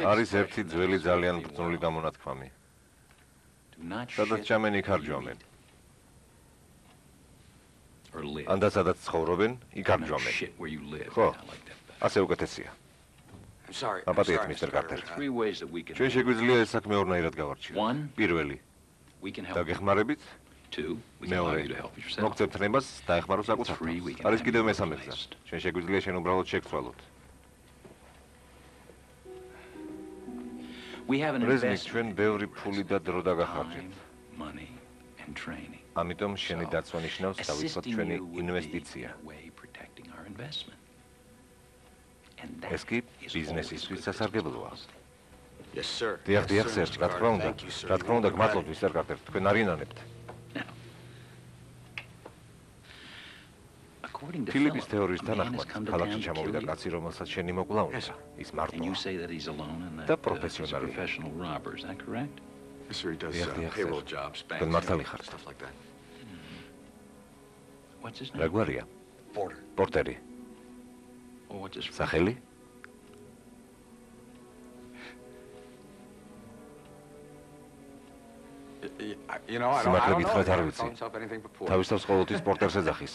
არის ერთი ძველი ძალიან ბრძნული გამონათქვამი. სადაც ჭამენ იქ არ ჯვამენ. ან და სადაც ცხოვრობენ, იქ არ ჯვამენ. ხო, ასე უკეთესია. აპატიეთ, მისტერ კარტერ. ჩვენ შეგვიძლია ეს საქმე ორნაირად გავარჩიოთ. პირველი, დაგეხმარებით. მეორე, მოგწევთ ნებას, დაეხმარო საკუთარ. არის კიდევ მესამე გზა. ჩვენ შეგვიძლია შენ უბრალოდ შეგცვალოთ. რეზნიკ, ჩვენ ბევრი ფული და დრო დაგახარჯეთ. ამიტომ შენი დაცვა ნიშნავს დავიწყოთ ჩვენი ინვესტიცია. ეს კი ბიზნესისთვის სასარგებლოა. დიახ, დიახ, სერ, რა თქმა უნდა. რა თქმა უნდა, გმადლობთ, მისტერ კარტერ, თქვენ არინანებთ. ფილიპის თეორიის თანახმად, ქალაქში ჩამოვიდა კაცი, რომელსაც შენი მოკლა უნდა. ის მარტოა. და პროფესიონალია. დიახ, დიახ, თქვენ მართალი ხართ. რა გვარია? პორტერი. სახელი? სიმართლე გითხრათ არ ვიცი. თავის თავს ყოველთვის პორტერს ეძახის.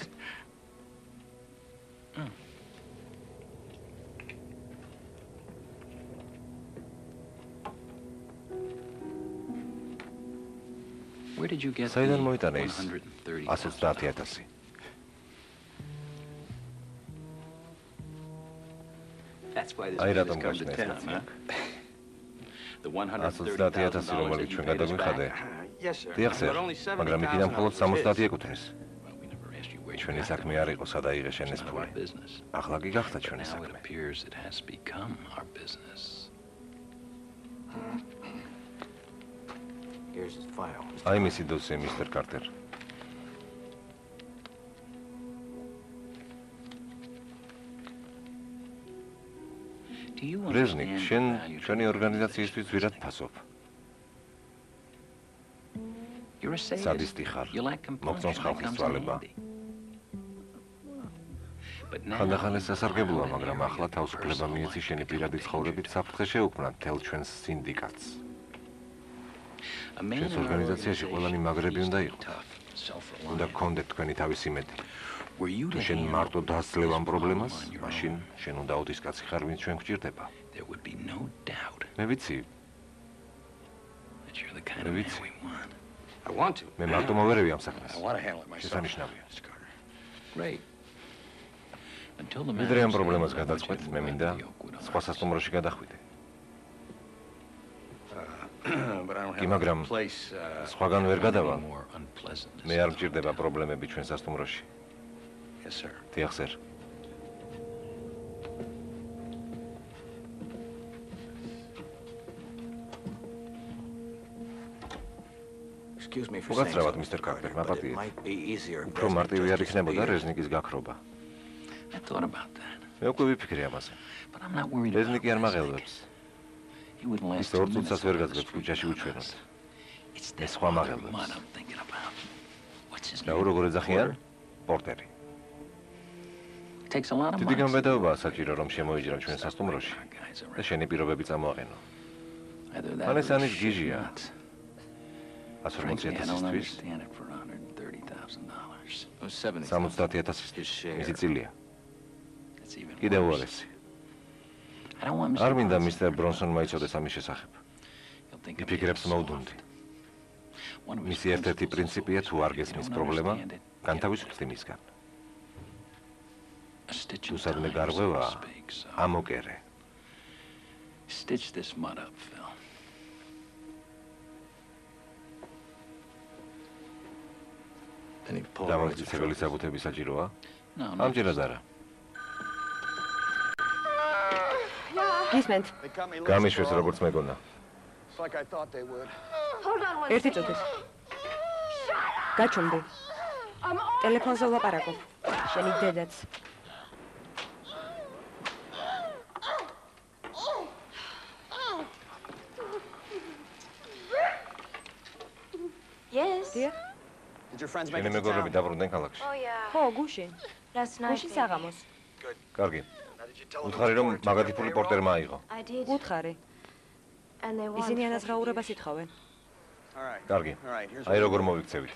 საიდან მოიტანა ის 130,000? აი რატომ გაჩნდა ეს ნაცია? 130,000 რომელიც ჩვენ გადაგვიხადე. დიახ, სერ, მაგრამ იქიდან მხოლოდ 70 ეკუთვნის. ჩვენი საქმე არ იყო სადაიღე შენ ეს ფული. ახლა კი გახდა ჩვენი საქმე. აი მისი დოსიე, მისტერ კარტერ. რეზნიკ, შენ ჩვენი ორგანიზაციისთვის ვირად ფასობ. სადისტი ხარ, მოგწონს ხალხის წვალება. ხანდახან ეს სასარგებლოა, მაგრამ ახლა თავისუფლება მიეცი შენი პირადი ცხოვრებით საფრთხე შეუქმნა მთელ ჩვენს სინდიკატს. ჩვენს ორგანიზაციაში ყველანი მაგრები უნდა იყოს. უნდა გქონდეთ თქვენი თავის იმედი. თუ შენ მარტო დასძლევ ამ პრობლემას, მაშინ შენ უნდა ოდის კაცი ხარ, ვინც ჩვენ გვჭირდება. მე ვიცი. მე ვიცი. მე მარტო მოვერევი ამ საქმეს. შესანიშნავია. ვიდრე ამ პრობლემას გადაწყვეტ, მე მინდა სხვა სასტუმროში გადახვიდე. კი, მაგრამ სხვაგან ვერ გადავალ. მე არ მჭირდება პრობლემები ჩვენ სასტუმროში. დიახ, სერ. მოგაცრავად, მისტერ კარტერ, მაპატიეთ. უფრო მარტივი არ იქნებოდა რეზნიკის გაქრობა. მე უკვე ვიფიქრე ამაზე. რეზნიკი არ მაღელვებს. ის 2 წუთსაც ვერ გაძლევს ქუჩაში უჩვენოთ. ეს სხვა მაღელვებს. და როგორ ეძახიან? პორტერი. დიდი გამბედაობაა საჭირო, რომ შემოიჯრა ჩვენ სასტუმროში და შენი პირობები წამოაყენო. ან ეს ანის გიჟია. 140,000-ისთვის. 70,000-ისთვის. მისი წილია. კიდევ უარესი. არ მინდა მისტერ ბრონსონმა იცოდეს ამის შესახებ. იფიქრებს მოუდუნდი. მისი ერთ-ერთი პრინციპია თუ არ გესმის პრობლემა, განთავისუფლდი მისგან. თუ სადმე გარღვევაა, ამოკერე. Stitch this mud up, Phil. დამამტკიცებელი საბუთები საჭიროა? ამჯერად არა. გისმენთ. გამიშვეს როგორც მეგონა. ერთი წუთი. გაჩუმდი. ტელეფონზე ვლაპარაკობ. შენი დედაც. Yes. Dear? Did your friends make შენი it to მეგობრები town? დაბრუნდნენ ქალაქში. Oh yeah. ხო, გუშინ. Last night. გუშინ საღამოს. კარგი. უთხარი რომ მაგათი ფული პორტერმა აიღო. I did. უთხარი. And they want. ისინი ანაზღაურებას ითხოვენ. All right. კარგი. All right, here's აი როგორ მოვიქცევით.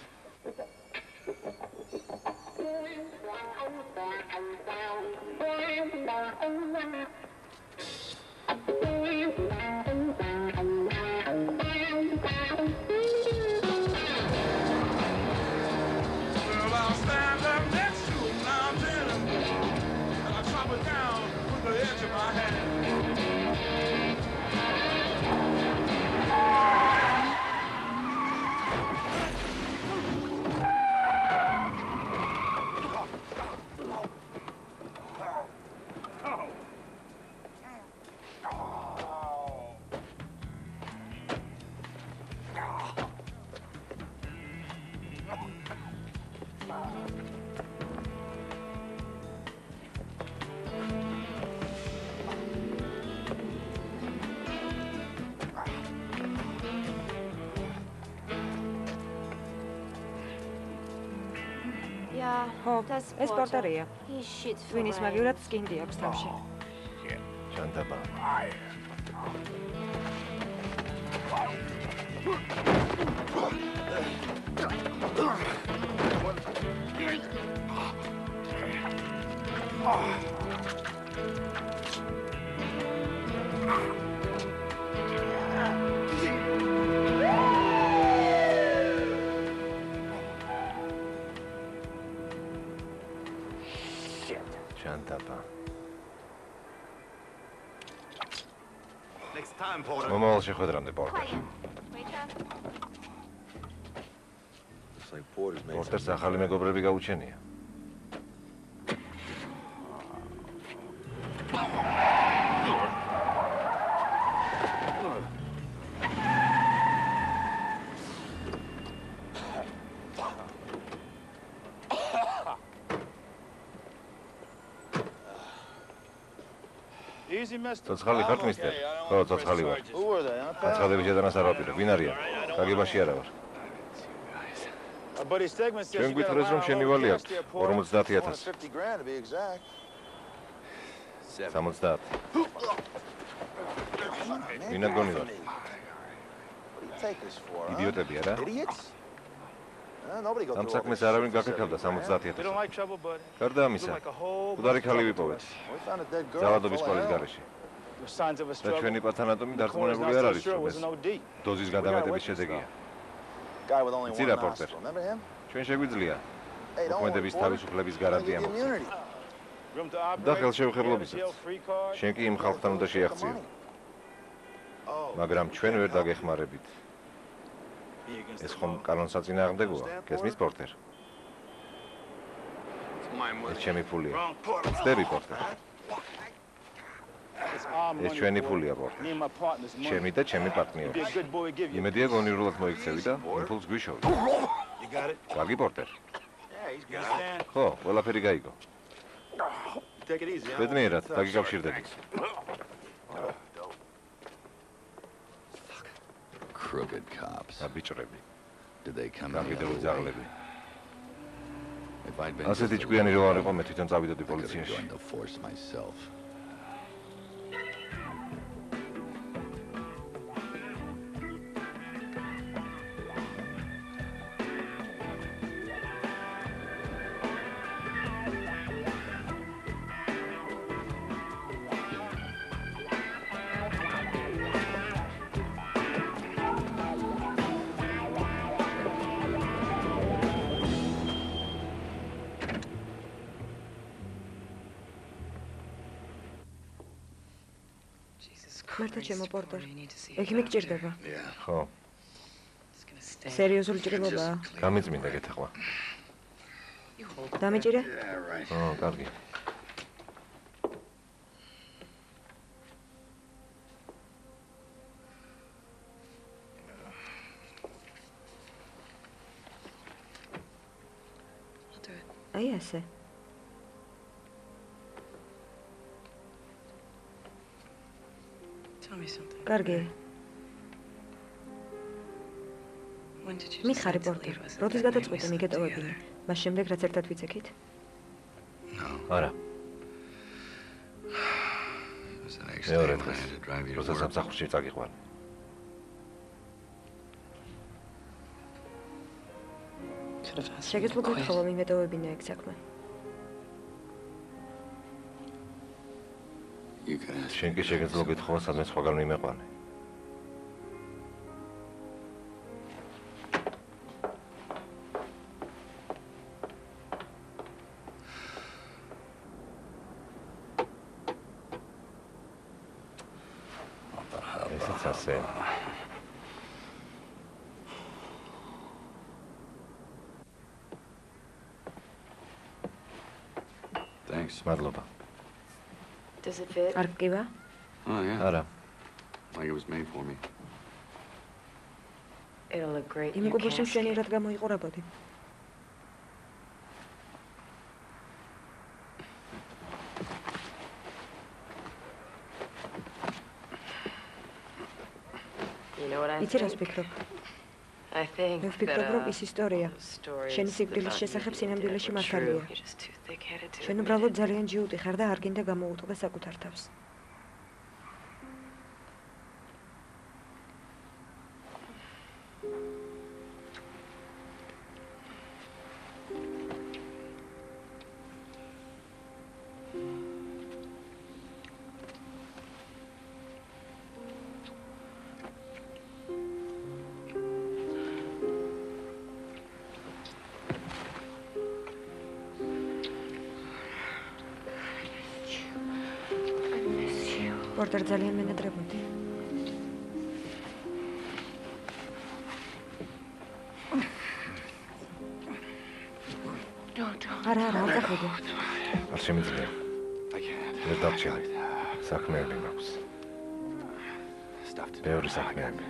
Yeah. ხო, That's ეს პორტერია. He shits for ვინის rain. მაგივრად სკინდი აქვს თავში. ჩანდაბა. ჩანდაბა. Next time, Porter. მომავალ შეხვედრამდე პორტერ. Looks like Porter's made პორტერს ახალი მეგობრები გაუჩენია. ცოცხალი ხართ მისტერ? ხო, ცოცხალი ვარ. გაცხადების ჯედანას არ ვაპირებ. ვინ არიან? გაგებაში არა ვარ. ჩვენ გვითხრეს რომ შენი ვალი აქვს 50,000. 70. ვინ აგონი ვარ? იდიოტები არა? ამ საქმეს არავინ გაკეთებდა 70,000. გარდა ამისა, მკვდარი ქალი ვიპოვეთ. ძალადობის კვალის გარეშე. და ჩვენი პათანატომი დარწმუნებული არ არის, რომ ეს დოზის გადამეტების შედეგია. იცი რა, პორტერ? ჩვენ შეგვიძლია მოქმედების თავისუფლების გარანტია მოგცეთ. და ხელშეუხებლობისაც. შენ კი იმ ხალხთან უნდა შეაღწიო. მაგრამ ჩვენ ვერ დაგეხმარებით. ეს ხომ კანონს აწინააღმდეგოა? გესმის, პორტერ? ეს ჩემი ფულია. ცდები, პორტერ. ეს ჩვენი ფულია, პორტერ. ჩემი და ჩემი პარტნიორი. იმედია გონივრულად მოიქცევი და იმ ფულს გვიშოვი. კარგი, პორტერ. ხო, ყველაფერი გაიგო. ბედნიერად, დაგიკავშირდებით. Crooked cops. აბიჭრები. Did they come in? გაგიდეულძაღლები. If I'd been ასეთი ჭკვიანი რო არ იყო, მე თვითონ წავიდოდი პოლიციაში. Going to force myself. მართლა ჩემო პორტერ. ეგ მიგჭირდება. ხო. სერიოზული ჭრილობაა. გამიწმინდა გეთახვა. დამეჭირე? კარგი. აი ასე. კარგი. მიხარი პორტერ. როდის გადაწყვიტე მიგეტოვებინა? მას შემდეგ რაც ერთად ვიცექით? არა. მეორე დღეს, როცა სამსახურში წაგიყვან. შეგეძლო გითხოვო მიმეტოვებინა ეგ საქმე. შენ კი შეგეძლო გითხოვო სადმე სხვაგან მიმეყვანე. ესეც ასე. Thanks. მადლობა. Does it fit? არ გკივა? Oh, yeah. არა. Like it was made for me. It'll look great. იმ კუბოში მშვენიერად გამოიყურებოდი. იცი რას ვფიქრობ? მე ვფიქრობ, რომ ის ისტორია შენი სიკვდილის შესახებ სინამდვილეში მართალია. შენ უბრალოდ ძალიან ჯიუტი ხარ და არ გინდა გამოუტყდე საკუთარ თავს. პორტერ ძალიან მენატრებოდი. არა, არ დახვიდე. არ შემიძლია. ვერ დავჭირე. საქმეები მაქვს. ბევრი საქმეები.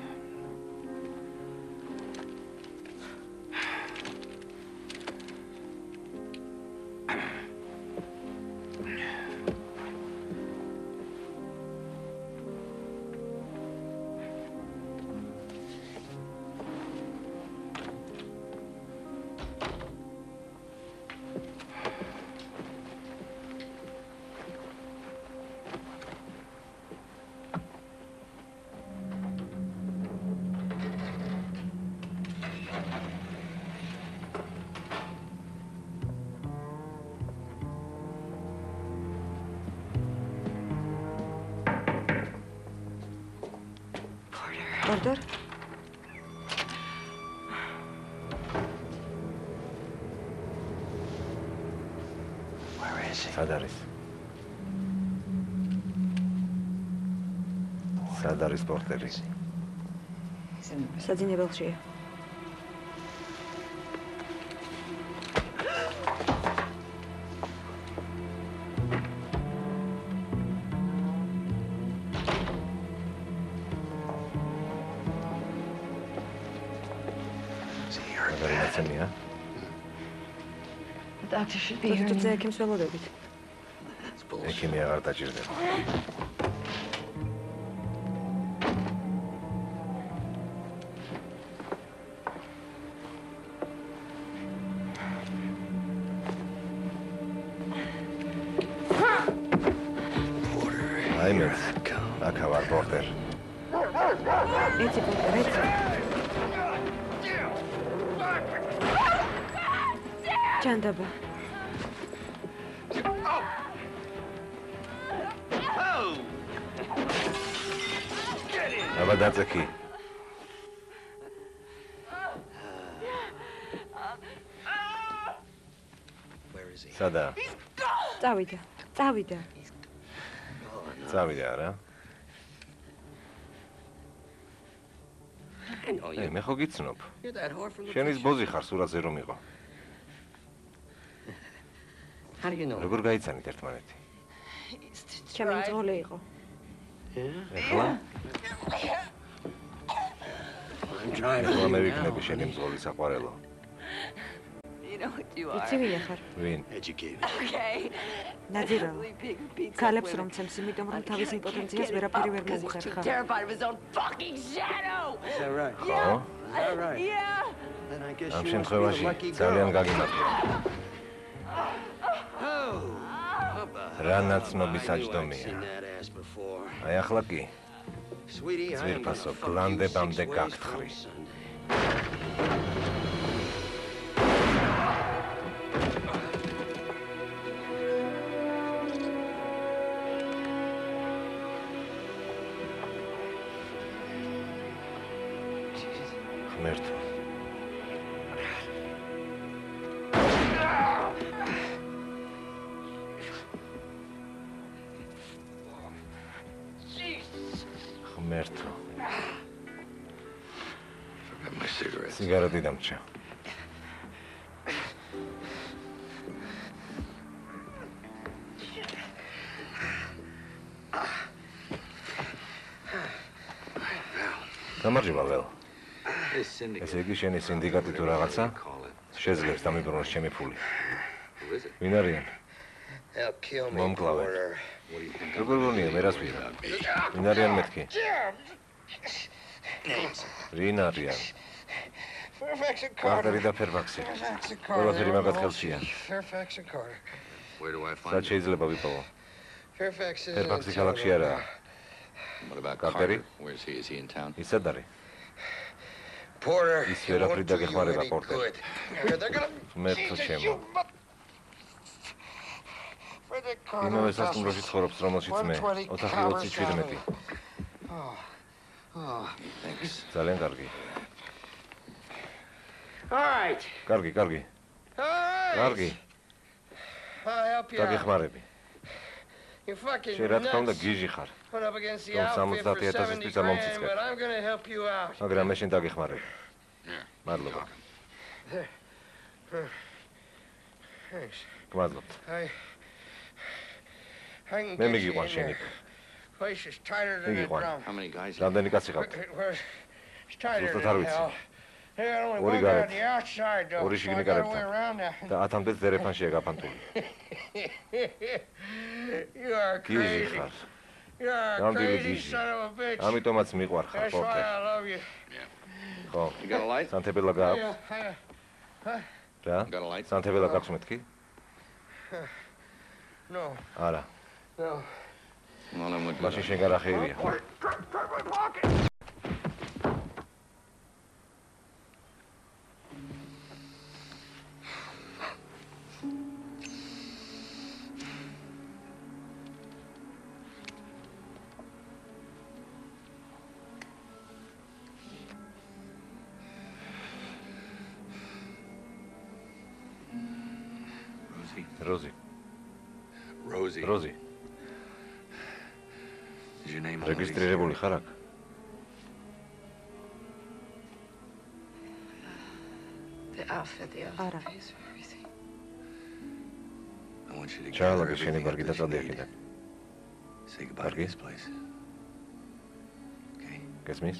Porter? Where is he? სად არის? სად არის პორტერი? საძინებელშია. The doctor should be here. Tutse ekim svelodebit. Ekimi აღარ დაჭირდება. აი მე აქ ვარ პორტერ. ეცი პორტერ, ეცი. ჭანდაბა. აბა დაწექი. სადა? წავიდა. წავიდა არა? მე ხო გიცნობ. You're that whore from the შენ ის ბოზი ხარ, სურათზე რომ იყო. How do you know? როგორ გაიცანით ერთმანეთი? ჩემი მძღოლი იყო. ეხლა? I'm trying to. ეხლა მე ვიქნები შენი მძღოლი საყვარელო. იცი ვინ ახარ? ვინ? Educated. ნადირა. ქალებს რომ ცემს, იმიტომ რომ თავის იმპოტენციას ვერაფერი ვერ მოუხერხა. Is that right? ხო? Is that right? Yeah. Then I guess ამ you must be a შემთხვევაში lucky ძალიან girl. გაგიმართლა. Oh. რა ნაცნობი საჯდომია. Seen that ass before. აი ახლა კი. Sweetie, I am gonna ძვირფასო fuck you გლანდებამდე 6 ways გაგთხრი. from Sunday. ღმერთო. ღმერთო. Forgot my cigarettes. სიგარეტი დამჭა. გამარჯობა վել. ესე იგი შენი სინდიკატი თუ რაღაცა შეძლებს დამიბრუნოს ჩემი ფული. ვინ არიან? They'll kill me, მომკლავე. Porter. როგორ გონია მე რას ვიღა? ვინ არიან მეთქი? ვინ არიან? Fairfax and კარტერი Carter. და ფერბაქსი. Fairfax and ყველაფერი Carter. მაგათ ხელშია. Fairfax and Carter. Where do I სად find it? შეიძლება ვიპოვო? Fairfax is ფერბაქსი in ქალაქში town არაა. What about Carter? Carter? Where's he? Is he in town? ის სად არის? Porter, Ის it ვერაფრით won't do you დაგეხმარება, any პორტერ. good. They're gonna ღმერთო Jesus, ჩემო. you mu- Frederick Carter, იმავე სასტუმროში ცხოვრობს, რომელშიც მე 4 27. Oh, Thanks. ძალიან კარგი. all right. კარგი, კარგი. All right. კარგი. I'll help you out. დაგეხმარები. You fucking შენ რა თქმა უნდა nuts. გიჟი ხარ, Put up against the Don't outfit for 70,000 70 პიცა grand, მომწიწკე. but I'm gonna help you out. მაგრამ მე შენ დაგეხმარები. მადლობა. Thanks. გმადლობთ. I can მე get you მიგიყვან in შენ there. იქ. Place is tighter than a მიგიყვან. drum. How many guys? რამდენი კაცი ხართ? It's tighter ზუსტად than არ ვიცი. hell. Hey, I only ორი one guy on გარეთ. the outside, though, ორი so I შიგნით got a way გარეთთან. around და that. 1000-მდე დერეფანშია გაფანტული. You are გიჟი crazy. ხარ. You are a ნამდვილი crazy გიჟი. son of a bitch. ამიტომაც მიყვარ ხარ, That's why პორტერ. I love you. ხო. You got a light? სანთებელა გააქვს? Yeah. რა? Got a light? სანთებელა გაქვს მეთქი? No, არა. no. Well, then what do მაშინ შენ გარახეირია. Rosie. როზი. Rosie. როზი. Is your name on the რეგისტრირებული lease? ხარ აქ? The outfit არა. pays for everything. I want you to gather ჩაალაგე შენი everything ბარგი და that you წადი need. აქედან. Say goodbye to Bargi? this place. Okay? გესმის?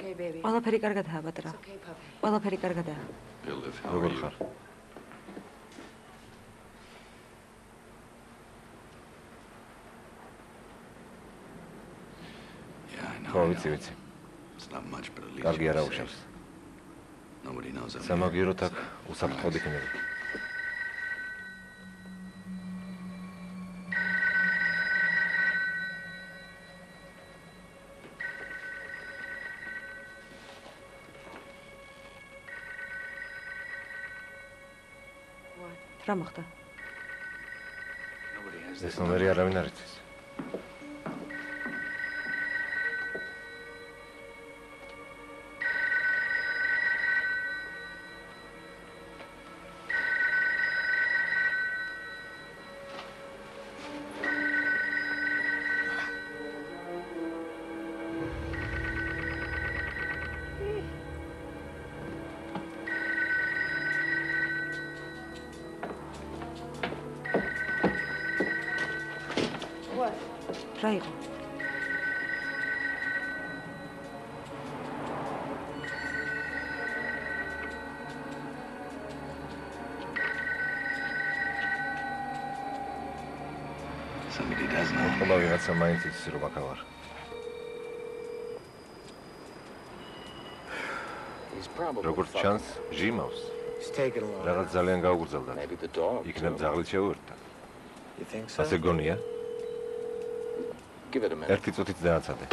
Okay, baby. ყველაფერი კარგადაა, ბატრა. Okay, puppy. ყველაფერი კარგადაა. Bill, if how are როგორ you? ხარ? Yeah, I know. ხო, I ვიცი, know. ვიცი. It's not much, but at least კარგი you're არა safe. უშავს. Nobody knows I'm სამაგიეროდ here, აქ so- უსაფრთხოდ იქნება. რა მოხდა? ეს ნომერი არავინ არ იცის. რა იყო? Somebody does know. Ყველა ვიღაცა მაინც იცის რომ აქ ვარ. როგორც ჩანს, ჟიმავს. რაღაც ძალიან გაუგრძელდა. იქნებ ძაღლით შეუერთდა. ასე გონია? ერთი წუთით დააცადე.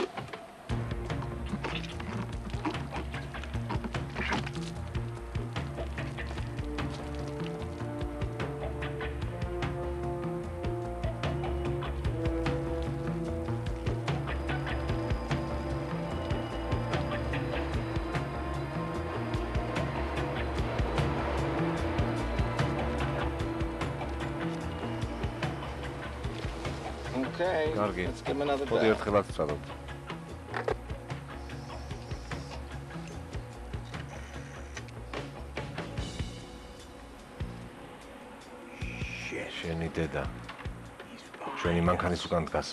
კარგი. მოდი ერთხელაც ვცადოთ. შენი დედა. ჩვენი მანქანის უკან დგას.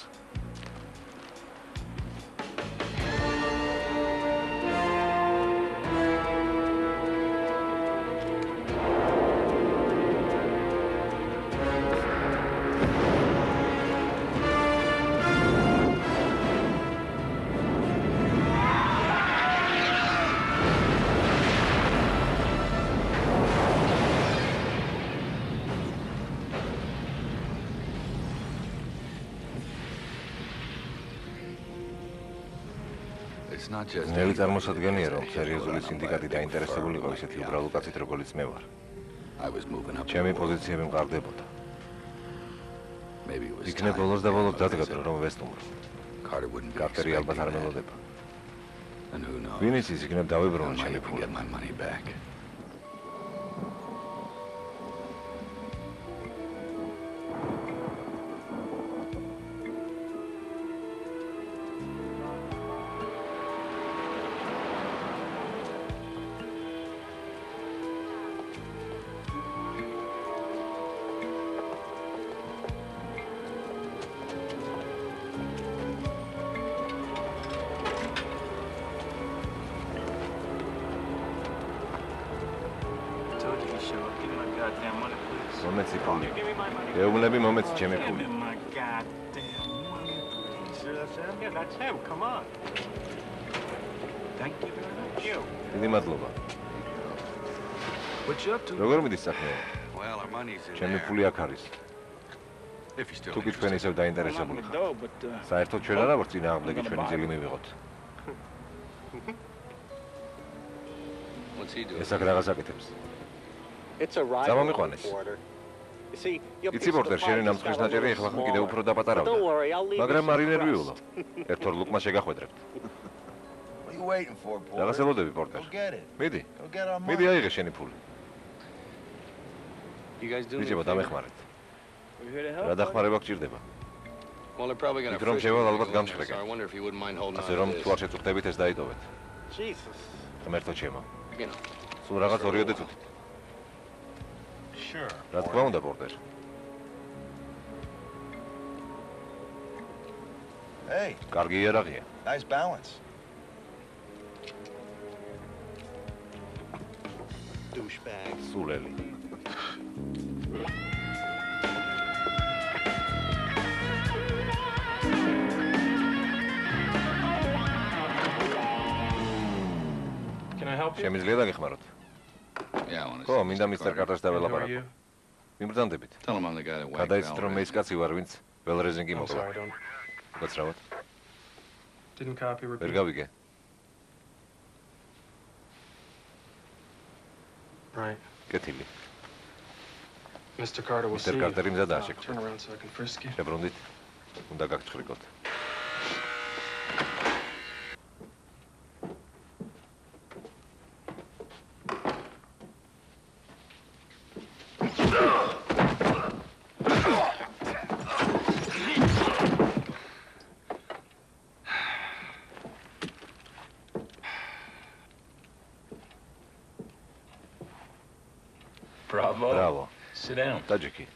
ნელი წარმოსადგენია, რომ სერიოზული სინდიკატი დაინტერესებული იყო ისეთი უბრალო კაცით, როგორიც მე ვარ. ჩემი პოზიციები მყარდებოდა. იქნებ ბოლოს და ბოლოს დადგა, რომ ვესტუმრო. კარტერი ალბათ არ მელოდება. ვინ იცის, იქნებ დავიბრუნო ჩემი ფული. მომეცი ფული. ეუბნები მომეცი ჩემი ფული. დიდი მადლობა. როგორ მიდის საქმე? ჩემი ფული აქ არის. თუ კი თქვენ ისევ დაინტერესებული ხართ. საერთოდ ჩვენ არა ვართ წინააღმდეგი, ჩვენი ძილი მივიღოთ. ეს აქ რაღაც აკეთებს. წამომიყვანეს. იცი პორტერ, შენი ნამსხრის ნაჭერი ეხლა ხო კიდევ უფრო დაპატარავდა. მაგრამ არ ინერვიულო. ერთ ორ ლუკმა შეგახვედრებთ. რაღაც ელოდები პორტერ. მიდი. მიდი აიღე შენი ფული. ბიჭებო, დამეხმარეთ. რა დახმარება გჭირდება? იქ რომ შევალ ალბათ გამშრეკე. ასე რომ თუ არ შეწუხდებით ეს დაიტოვეთ. ღმერთო ჩემო. სულ რაღაც 2 წუთით. რა თქმა უნდა, პორტერ. კარგი იარაღია. Nice balance. Douchebag. სულელი. შემიძლია დაგეხმაროთ? ხო, მინდა მისტერ კარტერს დაველაპარაკო. მიმბრძანდებით. გადაიცით, რომ მე ის კაცი ვარ, ვინც ველრეზინგი მოკლა. გაცრავად. ვერ გავიგე. კეთილი. Mr. Carter will see Mr. you. Carter იმზადაა Turn შეგვიძლია. around so I can frisk you. შებრუნდით. უნდა გაგჭრიკოთ. Bravo. Bravo. Sit down. Tajiki.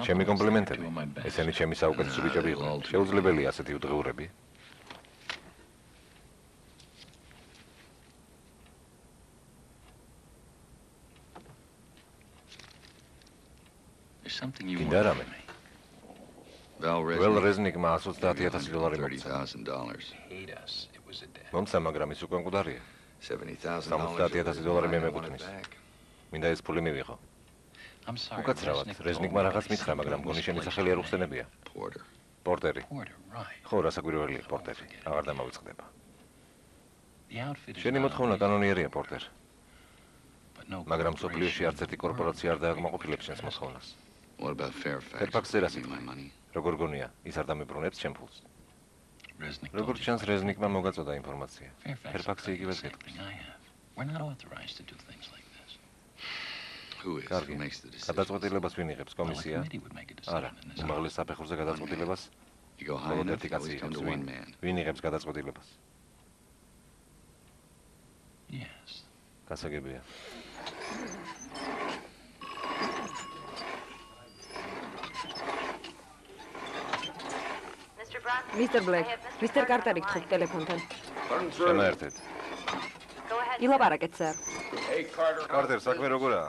ჩემი კომპლიმენტები. ესენი ჩემი საუკეთესო ბიჭები იყვნენ. შეუძლებელია ასეთი უდღეურები. There's something you კიდე რამე. Val Resnickმა $130,000 მოგცა. hate us. It was a debt. მომცა, მაგრამ ის უკვე მკვდარია. $70,000 მე მეკუთვნის. მინდა ეს ფული მივიღო. I'm sorry. უკაცრავად, Resnickმა რაღაც მითხრა, მაგრამ გონი შენი სახელი არ უხსენებია. პორტერი. ხო, რასაკვირველია, პორტერი. აღარ დამავიწყდება. შენი მოთხოვნა კანონიერია, პორტერ. მაგრამ სოფლიოში არც ერთი კორპორაცია არ დააკმაყოფილებს შენს მოთხოვნას. What about Fairfax? Fairfax-ზე რას იტყვი? როგორ გონია, ის არ დამიბრუნებს ჩემ ფულს? როგორც ჩანს, Resnickმა მოგაწოდა ინფორმაცია. Fairfax-ი იგივეს გეტყვის. We're not authorized to do things like this. Who is? კარგი. გადაწყვეტილებას ვინ იღებს, კომისია? არა, უმაღლეს საფეხურზე გადაწყვეტილებას მხოლოდ ერთი კაცი იღებს. ვინ იღებს გადაწყვეტილებას? Yes. გასაგებია. Mr. Black, Mr. Carter-ი გთხოვთ ტელეფონთან. შემაერთეთ. ილაპარაკეთ, სერ. Hey, Carter. Carter, საქმე როგორაა?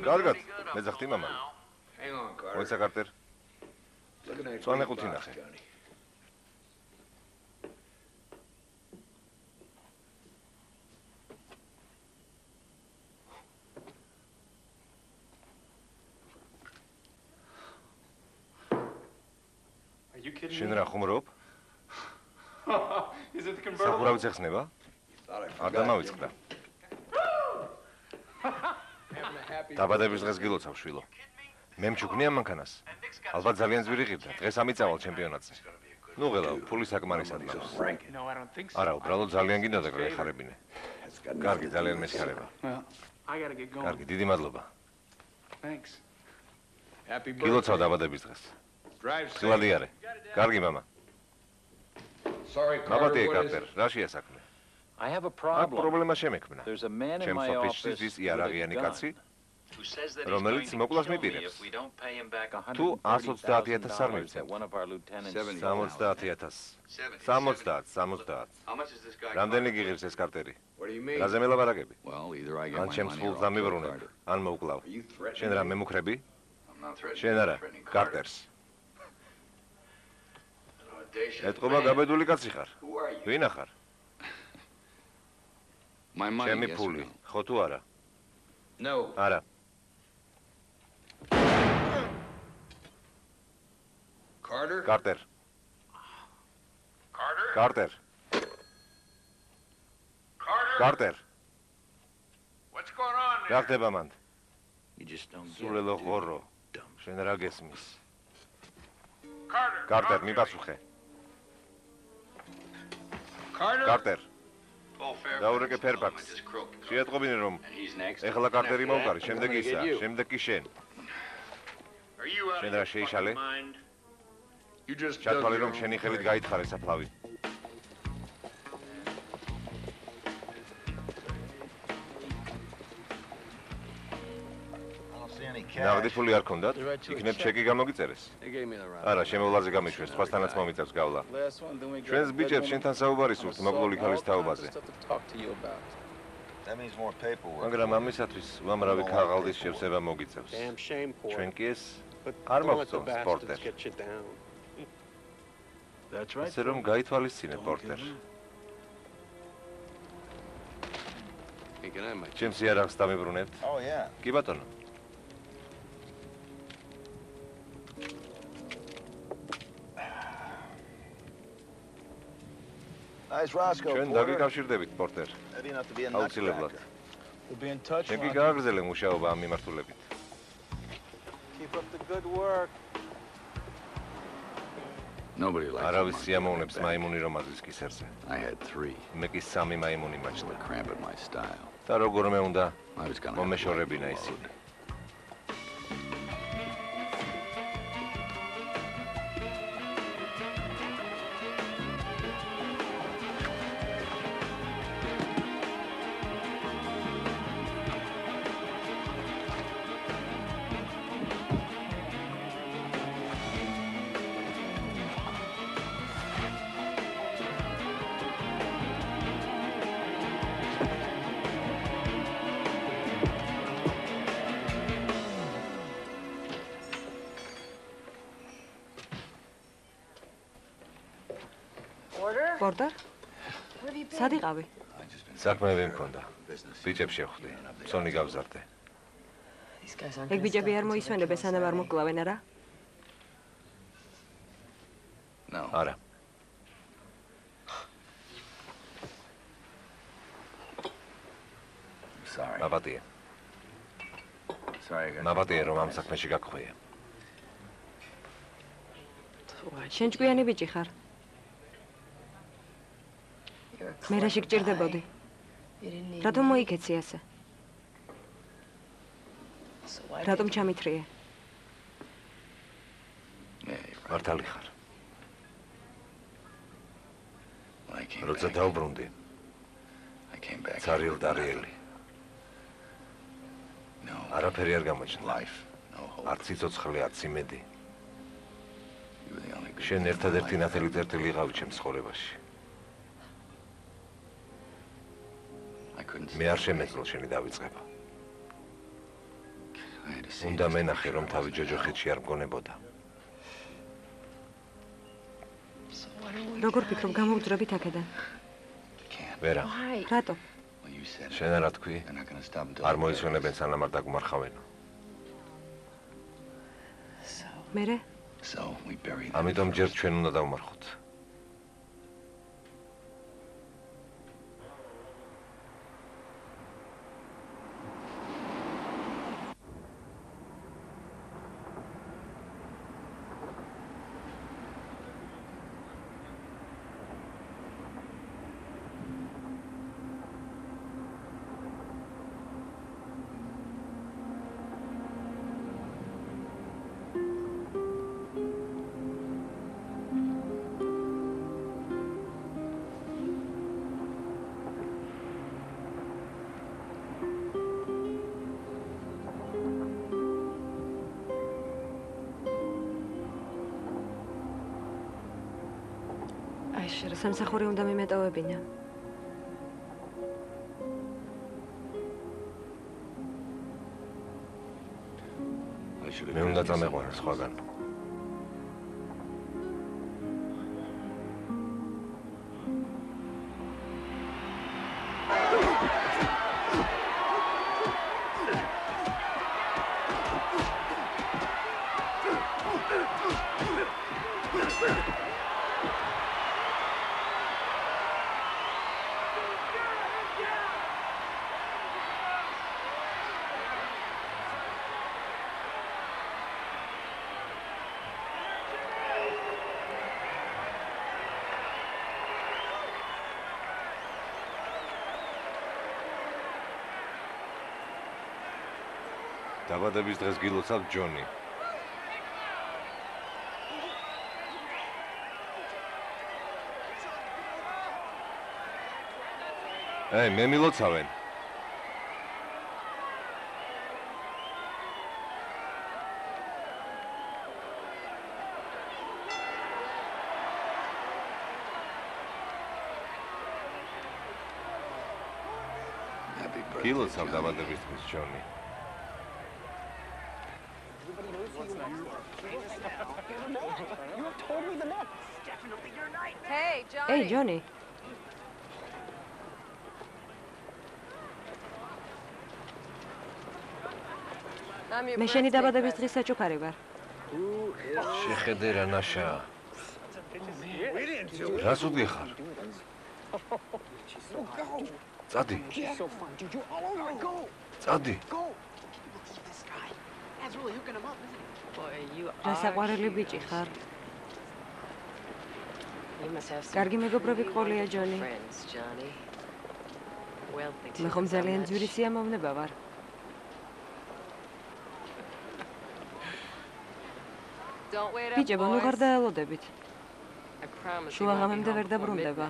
კარგად, მე ძახტი მამა. Hang on, Carter. მოიცა Carter. Look at that. წვანე ყუთი ნახე. Are you kidding შენ me? რა ხუმრობ? Is it the convertible? სახურავიც ეხსნება? არ დამავიწყდა. დაბადების დღეს გილოცავ შვილო. მე მჩუქნია მანქანას. ალბათ ძალიან ძვირი ღირდა. დღეს ამიწავალ ჩემპიონატზე. ნუ ღელა, ფული საკმარისად მაქვს. No, I don't think so. არა, უბრალოდ ძალიან გინდა და გეხარებინე. კარგი, ძალიან მესხარება. Well, I gotta get going. კარგი, დიდი მადლობა. Thanks. Happy გილოცავ birthday. დაბადების დღეს. Drive safe. სილადი არე. კარგი მამა. Sorry, მაბადია Carter. What is კარტერ, it? რაშია საქმე? I have a აქ problem. პრობლემა შემექმნა. There's a man in ჩემს my ოფისში office ის with a იარაღიანი gun კაცი, who says that he's რომელიც going to მოკლას kill me მიპირებს. if we don't pay him back თუ $130,000 არ $130,000 მივცემ. that one of our lieutenants 70,000. 70. How much is this guy? რამდენი გიღებს ეს კარტერი? What do you mean? რაზე მელაპარაკები? Well, either I get ან my ჩემს money ფულს or I'll kill დამიბრუნებ, Carter. ან მოუკლავ. Are you threatening შენ რა მემუქრები? I'm not threatening. შენ არა, threatening Carter. კარტერს. An audacious ეთყობა man. გაბედული კაცი ხარ. Who are you? ვინ ახარ? My money, ჩემი yes or ფული, no? ხო თუ არა? No. არა. Carter? კარტერ. Carter? კარტერ. Carter? კარტერ. What's going on რა there? ხდება მანდ? You just don't get სულელო it. ღორო. შენ რა გესმის? Carter. კარტერ, talk to მიპასუხე. me. Carter? კარტერ. Paul Fairfax. დაურეკე Tell him I Fairfax. just croaked him. შეეტყობინე რომ And he's next. ეხლა კარტერი მოვკარი, I'm შემდეგ gonna ისა, get you. შემდეგ კი შენ. Are you out შენ of რა your შეიშალე? fucking mind? You just dug ჩათვალე your რომ own შენი ხელით grave. გაითხარე საფლავი. ნაღდი ფული არ ქონდათ? იქნებ ჩეკი გამოგიწერეს? They gave me the right. არა, შემოვლაზე გამიშვეს, სხვასთანაც მომიწევს გავლა. Last one, then we got ჩვენს ბიჭებს შენთან საუბარი სურთ მოკლული ქალის თაობაზე. stuff to talk to you about. That means more paperwork. მაგრამ ამისათვის უამრავი ქაღალდის შევსება მოგიწევს. Damn shame for ჩვენ it. კი ეს But არ don't let the მოგწონს bastards პორტერ. get you down. That's right. ასე რომ გაითვალისწინე პორტერ. Hey, good night, mate. ჩემს იარაღს დამიბრუნებთ? Oh, yeah. კი ბატონო. Nice Roscoe. ჩვენ დაგიკავშირდებით, პორტერ. აუცილებლად. We'll be in touch. შენ კი გააგრძელე მუშაობა ამ მიმართულებით. Keep up the good work. Nobody likes არავის სიამოვნებს მაიმუნი რომ აზრის კისერზე. I had 3. მე კი 3 მაიმუნი მაჩნდა. Cramp in my style. და როგორმე უნდა I was gonna მომეშორებინა ისინი. Porter? Სად იყავი? საქმეები მქონდა. ბიჭებს შევხვდი. სონი გავზარდე. ეგ ბიჭები არ მოისვენებენ, სანამ არ მოკლავენ, არა? არა. მაპატია. მაპატია რომ ამ საქმეში გაგხვია. შენ ჭკვიანი ბიჭი ხარ. მე რა შეგჭირდებოდი? რატომ მოიქეცი ასე? რატომ ჩამithრიე? მართალი ხარ. როცა დაუბრუნდი. ცარიელ დარიელი. არაფერი არ გამოჩნდა. არც სიცოცხლე, არც იმედი. შენ ერთადერთი ნათელი წერტილი იყავი ჩემს ცხოვრებაში. მე არ შემეძლო შენი დავიწყება. უნდა მენახე, რომ თავი ჯოჯოხეთში არ მგონებოდა. როგორ ფიქრობ, გამოვძვრებით აქედან? ვერა. რატო? შენ რა თქვი? არ მოისვენებენ, სანამ არ დაგმარხავენ. მერე? ამიტომ ჯერ ჩვენ უნდა დავმარხოთ. სამსახური უნდა მიმეტოვებინა. მე უნდა წამეყვანა სხვაგან. დაბადების დღეს გილოცავ ჯონი. მე მილოცავენ. გილოცავ დაბადების დღეს ჯონი. Hey, Johnny. მე შენი დაბადების დღის საჩუქარი ვარ. შეხედე რა ნაშა. რას უდგიხარ? Წადი. She's so fun. Juju all over her. Go. Წადი. Go. Look at this guy. That's really hooking him up, isn't he? Boy, you are. რასაყვარელი ბიჭი ხარ. კარგი მეგობრები ყოლია ჯონი. მე ხომ ძალიან ძვირი სიამოვნება ვარ. ბიჭებო, ნუ ხარ დაელოდებით. შუა ღამემდე ვერ დაბრუნდება.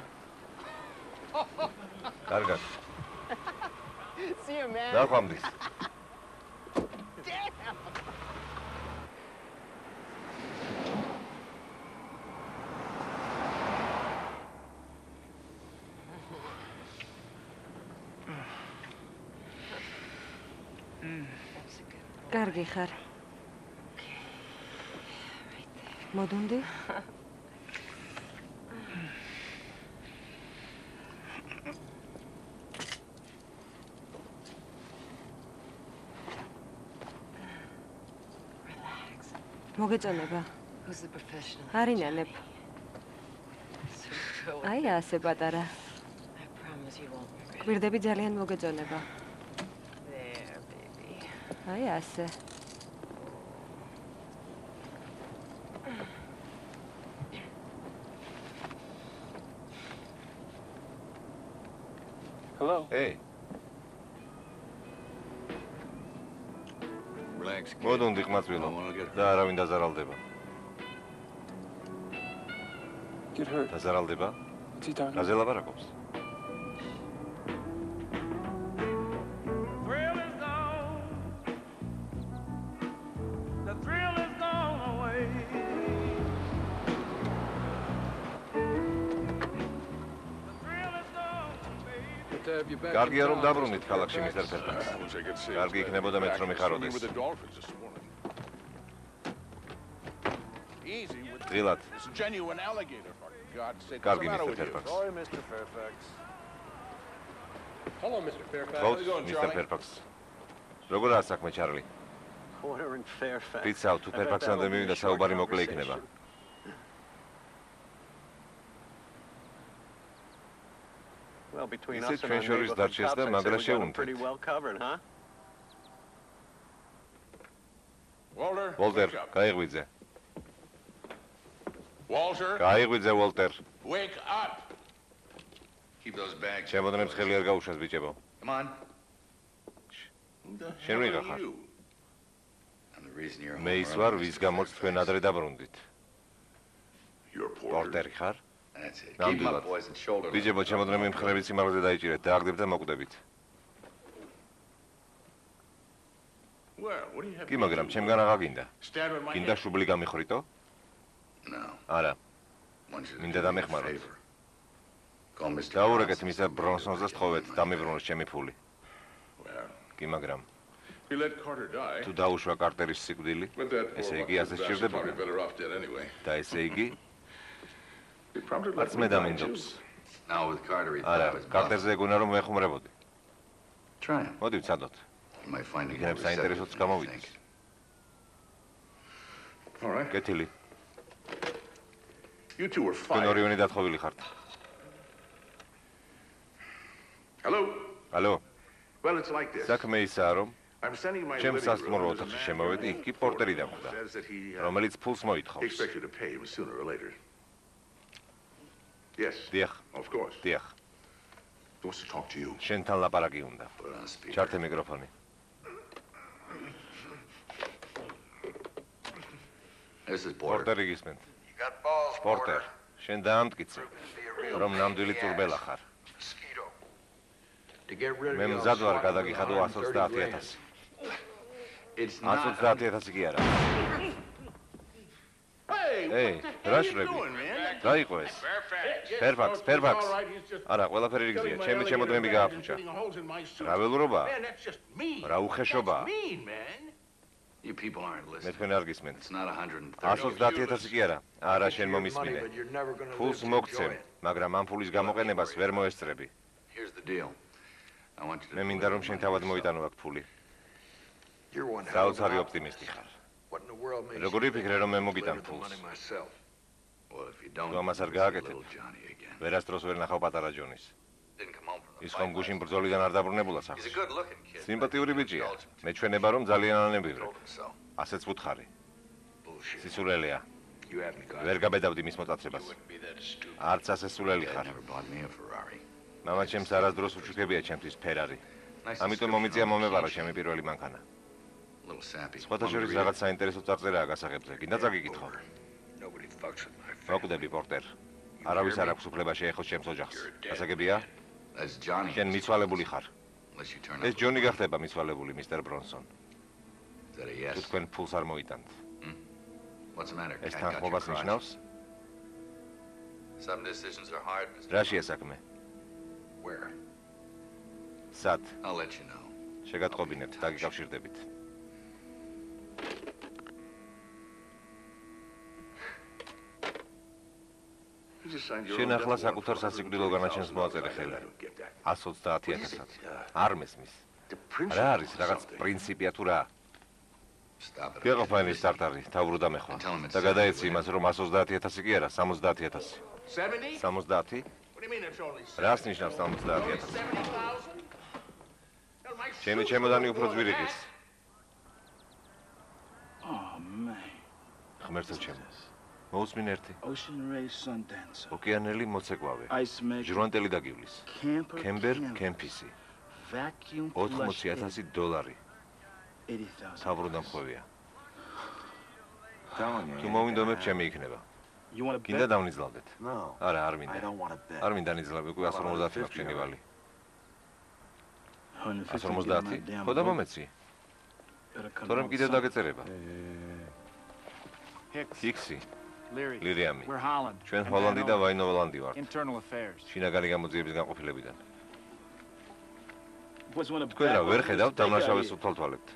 კარგად. See you, man. დახვამდის. კარგი ხარ. მოდუნდი? მოგეწონება. არინანებ. აი ასე პატარა. გვირდები ძალიან მოგეწონება. აი ასე. Hello. Hey. Relax. მოდუნდი ყმაწვილო. და არავინ დაზარალდება. Get hurt. დაზარალდება? What's he talking? რაზე ლაპარაკობს? Thrill is gone. The thrill is gone away. The thrill is gone, baby. კარგია რომ დაბრუნდით ქალაქში მისტერ ფერფაკს. კარგი იქნებოდა მეც რომ იხაროდეს. Easy with ღილად. this genuine alligator, for God's sake. კარგი მისტერ ფერფაკს. Sorry, Mr. Fairfax. Hello, Mr. Fairfax. ხო, მისტერ ფერფაკს. როგორ არის საქმე, ჩარლი? We're in Fairfax. რიცავ, თუ ფერფაქსამდე მივიდა საუბარი მოკლე იქნება. Well, between Is us it and our Trenchor's neighborhood Duchess cops, და I'd მაგრა say we got 'em შეუნთეთ. pretty well covered, huh? Walter. Walter, wake up. გაიღვიძე. Walter. გაიღვიძე, Walter. Wake up. Keep those bags. შემოდნებს ხელი არ გაუშვას, ბიჭებო. Come on. შენ ვიღა ხარ? I'm the reason you're მე ის ვარ, ვის გამოც თქვენ ადრე დაბრუნდით. You're პორტერი ხარ? That's it. Keep them ნამდვილად. up, boys, and shoulder. ბიჭებო, შემოდნები მხრებით სიმაღლეზე დაიჭირეთ, დააგდებ და მოკვდებით. Well, what do you have? კი, მაგრამ ჩემგან აღარ გინდა. Stab in my გინდა head. შუბლი გამიხვრიტო? No. არა. Want you to მინდა do me a დამეხმაროთ. favor. Call Mr. დაურეკეთ მისτερ ბრონსონზე სთხოვეთ, დამიბრუნოს ჩემი ფული. Well, კი, მაგრამ we let Carter die. თუ დაუშვა კარტერის სიკვდილი, But that ესე poor იგი ასე bastard's სჭირდებოდა. probably better off dead anyway. და ესე იგი, He probably არც let მე me die დამინდობს. too. Now with Carter, he thought I არა, was კარტერზე ეგონა რომ ვეხუმრებოდი. Try him. მოდი ვცადოთ. You might find him იქნებ more საინტერესოც receptive than you გამოვიდეს. think. All right. კეთილი. You two were თქვენ fired. ორივენი დათხოვილი ხართ. Hello. ალო, Well, it's like this. საქმე ისაა, რომ I'm standing in my ჩემ living სასტუმრო room. ოთახში შემოვედი, იქ კი პორტერი დახვდა, Says that he რომელიც ფულს მოითხოვს. expects you to pay him sooner or later. Yes. დიახ, Of course. დიახ. He wants to talk to you. შენთან ლაპარაკი უნდა. Put it on speaker. ჩართე მიკროფონი. This is Porter. პორტერი გისმენთ. You got balls, პორტერ, შენ დაამტკიცე, რომ ნამდვილი წურბელა ხარ. Mosquito. To get rid of მე you, მზად ვარ I'll გადაგიხადო swat you 130,000. It's not. 130,000 კი არა. Hey, Hey, what the hell rush you ready. doing, man? რა იყო ეს? Fairfax. Fairfax. All right, he's just არა, ყველაფერი რიგზია, cutting my ჩემი alligator შემოდნები bags and გააფუჭა. putting holes in my suit. რა ველურობაა? Man, that's just mean. რა უხეშობაა? That's mean, man. You people aren't მე listening. თქვენ არ გისმენთ. It's not 130. 130,000 კი არა. არა, შენ მომისმინე. ფულს მოგცემ, მაგრამ ამ ფულის გამოყენებას ვერ მოესწრები. Here's the deal. I want you to. მე მინდა რომ შენ თავად მოიტანო აქ ფული. You're one hell of საოცარი an ოპტიმისტი ხარ. What in the world makes როგორი you think ფიქრე რომ მე I'll მოგიტან play with the ფულს? money myself? Well, if you don't, თუ ამას არ you'll see გააკეთებ, little Johnny again. ვერასდროს ვერ ნახავ პატარა ჯონის. Didn't come home from the ის ხომ fight გუშინ last ბრძოლიდან არ დაბრუნებულა night. He's a სახლში. good-looking kid. სიმპათიური ბიჭია. მე ჩვენება რომ ძალიან ანებივრე. Told him so. ასეც ვუთხარი. Bullshit. სისულელეა. You haven't got ვერ it. გაბედავდი მის მოწაწებას. You wouldn't be that stupid. არც ასე სულელი Dad ხარ. never bought me a Ferrari. მამა ჩემს არასდროს უჩუქებია ჩემთვის ფერარი. Nice ამიტომ description მომიწია of მომეპარო vacation. ჩემი პირველი მანქანა. A little sappy. სხვათა შორის Want me to read რაღაც საინტერესო წარწერაა გასაღებზე. გინდა წაგიკითხო. it? Nobody fucks with my family. მოკვდები პორტერ. არავის არ აქვს უფლება შეეხოს ჩემს ოჯახს. გასაგებია? That's Johnny. შენ მიცვალებული ხარ. Unless you turn ეს up. ჯონი გახდება მიცვალებული, მისტერ ბრონსონ. Is that a თუ yes? თქვენ ფულს არ მოიტანთ. What's the matter? ეს Cat got your თანხმობას crotch? ნიშნავს? Some decisions are hard, Mr. რაშია საქმე? Where? სად? I'll let you know. შეგატყობინებთ, დაგიკავშირდებით. შენ ახლა საკუთარ სასიკვდილო განაჩენს მოაწერე ხელი. 130,000-ად. არ მესმის. რა არის რაღაც პრინციპია თუ რა? Stop it. გეყოფანი სტარტარი, თავრუდა მეხვა. და გადაეცი იმას, რომ 130,000 კი არა, 70,000. 70? 70? What do you mean it's only 70? რას ნიშნავს 70,000? 70,000? Hell, my ჩემი suit's ჩემოდანი worth უფრო more than ძვირიღის. Oh, man. ღმერთო ჩემო. მოусმინ ერთი. Ocean Ray Sundance. ოკეანელი მოცეკვავე. Ice maker. ჟრუანტელი დაგივლის. Camper. კემბერ Camper. კემპისი. Vacuum flush. $80,000. 80,000. თავრუდა მხვევია. Telling you. თუ მოვინდომებ ჩემი იქნება. You want to გინდა bet? დავნიზლავდეთ? No. არა, არ I მინდა. don't want to bet. არ მინდა ნიზლავ, უკვე 150 მაქვს შენი ვალი. 150? ხო და მომეცი. თორემ კიდევ დაგეწერება. ჰიქსი. ლირიამი. We're Holland. ჩვენ ჰოლანდი და ვაინოლანდი ვართ. Internal affairs. შინაგანი გამოძიების განყოფილებიდან. თქვენ თქვენ რა ვერ ხედავთ დამნაშავეს უთვალთვალებთ?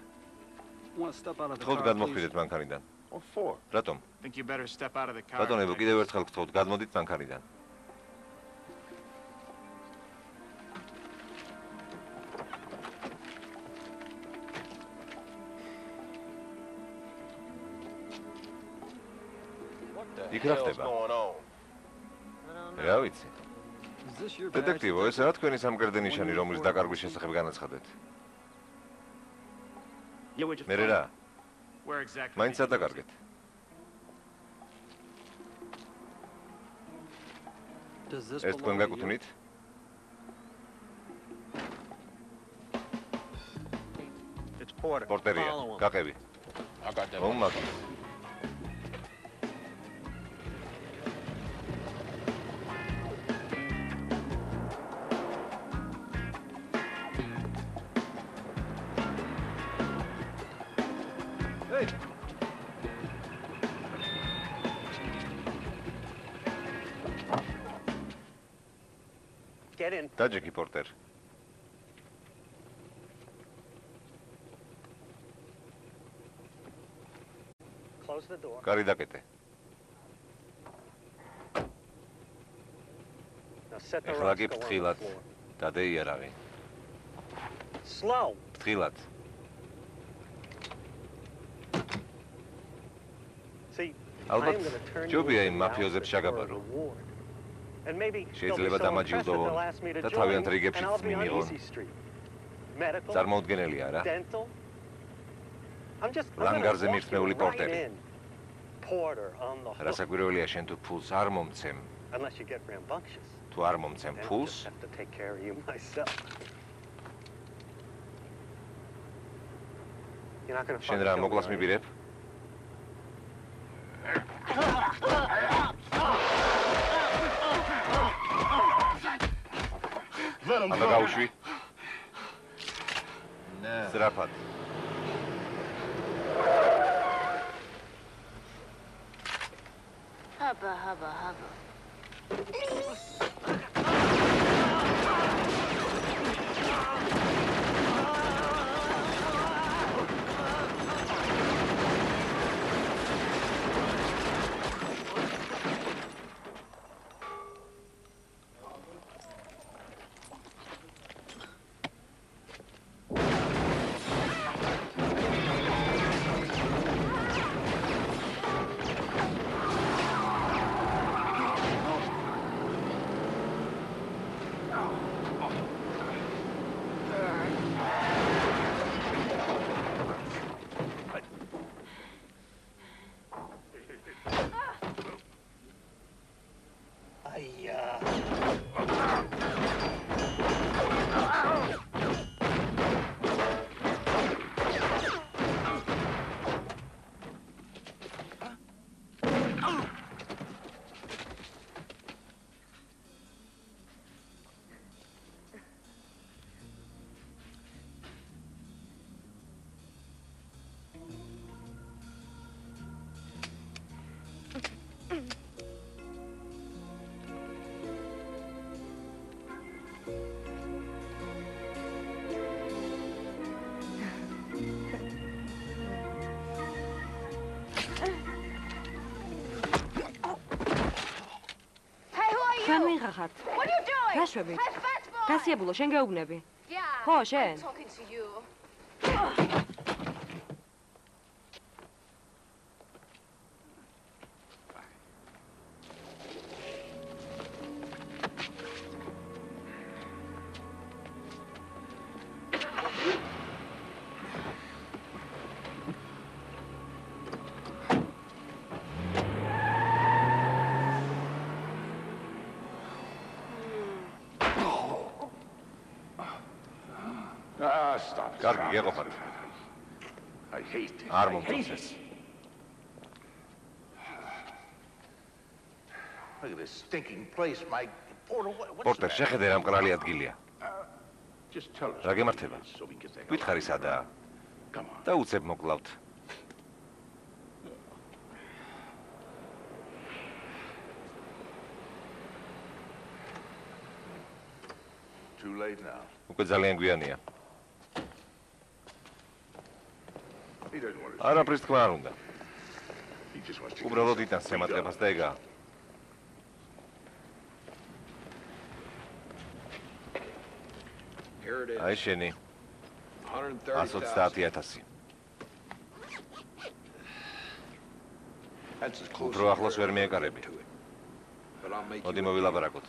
Want to step out of the გთხოვთ car, გადმოხვიდეთ მანქანიდან. What for? რატომ? Think you better step out of the car. ბატონებო, კიდევ ერთხელ გთხოვთ გადმოდით მანქანიდან. იქ რა ხდება? რა ვიცი. დეტექტივო, ეს რა თქვენი სამკერდე ნიშანი, რომლის დაკარგვის შესახებ განაცხადეთ? მე რა? Where exactly? მაინც არ დაკარგეთ. ეს თქვენ გაკუთვნით? It's Porter. პორტერია, Follow him. გაყევი. I got that. მომაგი. Get in. დაჯექი პორტერ. Close the door. კარი დაკეტე. Now set the ეხლა rocks, კი go on the ფრთხილად. floor. დადე იარაღი. Slow. ფრთხილად. See, ალბათ I'm gonna turn you ჯობია into იმ the მაფიოზებს outfit for a შეგაბარო. reward. And maybe they'll be შეიძლება so დამაჯილდოვონ impressed that they'll ask me to და join, თავიანთ and რიგებში I'll be on წმინიღონ. Easy Street. Medical, წარმოუდგენელია რა. dental. I'm just ლანგარზე I'm gonna მირთმეული walk you პორტერი. right in. Porter on the hook. რასაკვირველია შენ თუ ფულს არ მომცემ, Unless you get rambunctious. თუ არ მომცემ Then I'll ფულს, just have to take care of you myself. You're not gonna შენ fucking რა kill me, მოკლას are you? მიბირებ? ამა გაუშვი. სწრაფად. Hubba, hubba, hubba. შენ ვიღა ხარ? გაშვებით. გასიებულო, შენ გეუბნები. ხო, შენ. კარგი, გეყოფათ. არ მომწონს. Look at this stinking place, Mike. Porter, what's პორტერ, შეხედე რა მკრალი ადგილია. რა გემართება? გითხარი სადაა? და უცებ მოკლავთ. Too late now. უკვე ძალიან გვიანია. He doesn't want to. არაფრის თქვა არ უნდა. He just wants to. უბრალოდ იტანს შემატებას და ეგაა. Here it is. აი შენი 130,000. That's as close. უფრო ახლოს ვერ მიეკარები. But I'll make მოდი you. მოვილაპარაკოთ.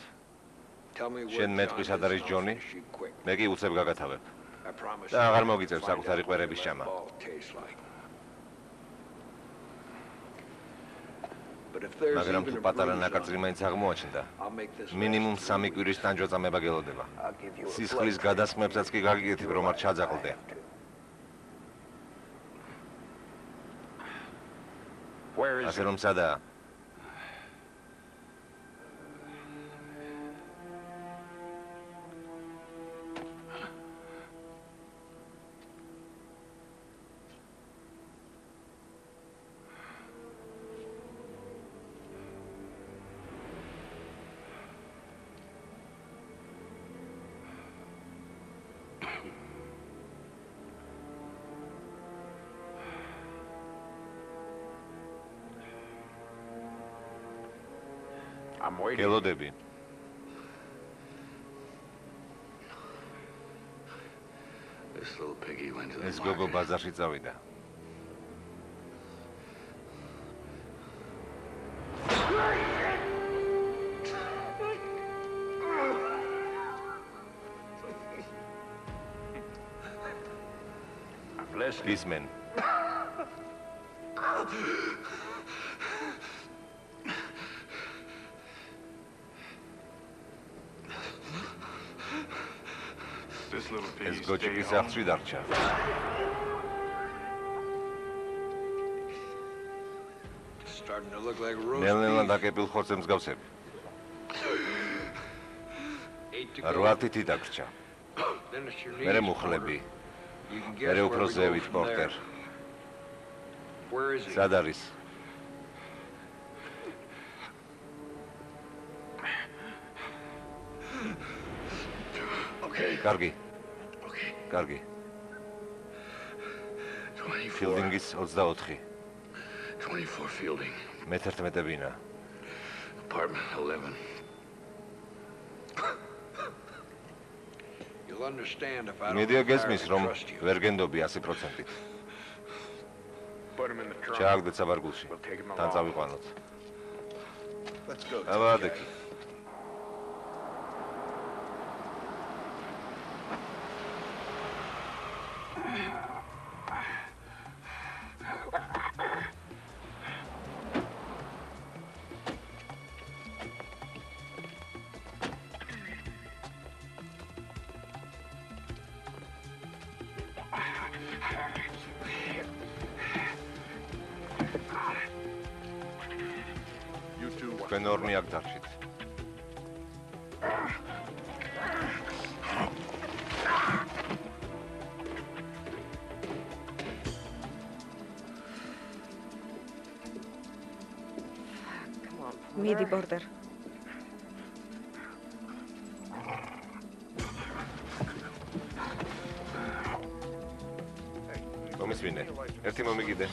Tell me შენ მეტყვის ად არის ჯონი? მე კი უცებ გაგათავებ. I promise. და აღარ მოგიწევს საკუთარი ყვერების ჭამა. მაგრამ თუ პატარა ნაკაწრი მაინც აღმოაჩნდა, მინიმუმ 3 კვირის ტანჯვა-წამება გელოდება. სისხლის გადასხმებსაც კი გაგიკეთებ, რომ არ ჩაძაყლდე. ასე რომ სადაა? I'm waiting. გელოდები. This little piggy went to the ეს გოგო market. ბაზარში წავიდა. ისმენ. ეს გოჭიკი სახლში დარჩა. Starting to look like roast ნელ-ნელა beef. დაკეპილ ხორცებს მსგავსები. 8 თითი დაგრჩა. Then it's your მერე knees, მუხლები. Porter. You can guess მერე where უფრო we go ზევით from პორტერ. there. Where is he? სად არის? Okay. კარგი. Okay. კარგი. 24. ფილდინგის 24. 24 Fielding. მე-11 Apartment 11. You'll understand if I don't მედია გესმის, რომ trust you. ვერ გენდობი 100%. Put him in the trunk. ჩააგდეთ საბარგულში. We'll take him თან along. წავიყვანოთ. Let's go. ავადექი. თქვენ ორნი აქ დარჩით. მიდი პორტერ. მომისმინე. ერთი მომიგიდე.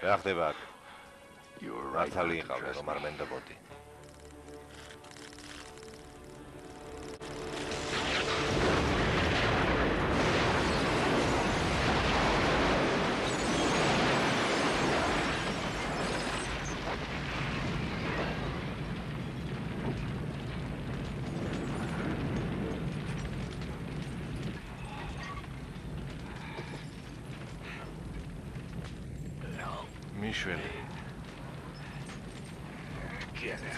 რა ხდება აქ? მართალი იყავი რომ არ მენდობოდი. მიშველი.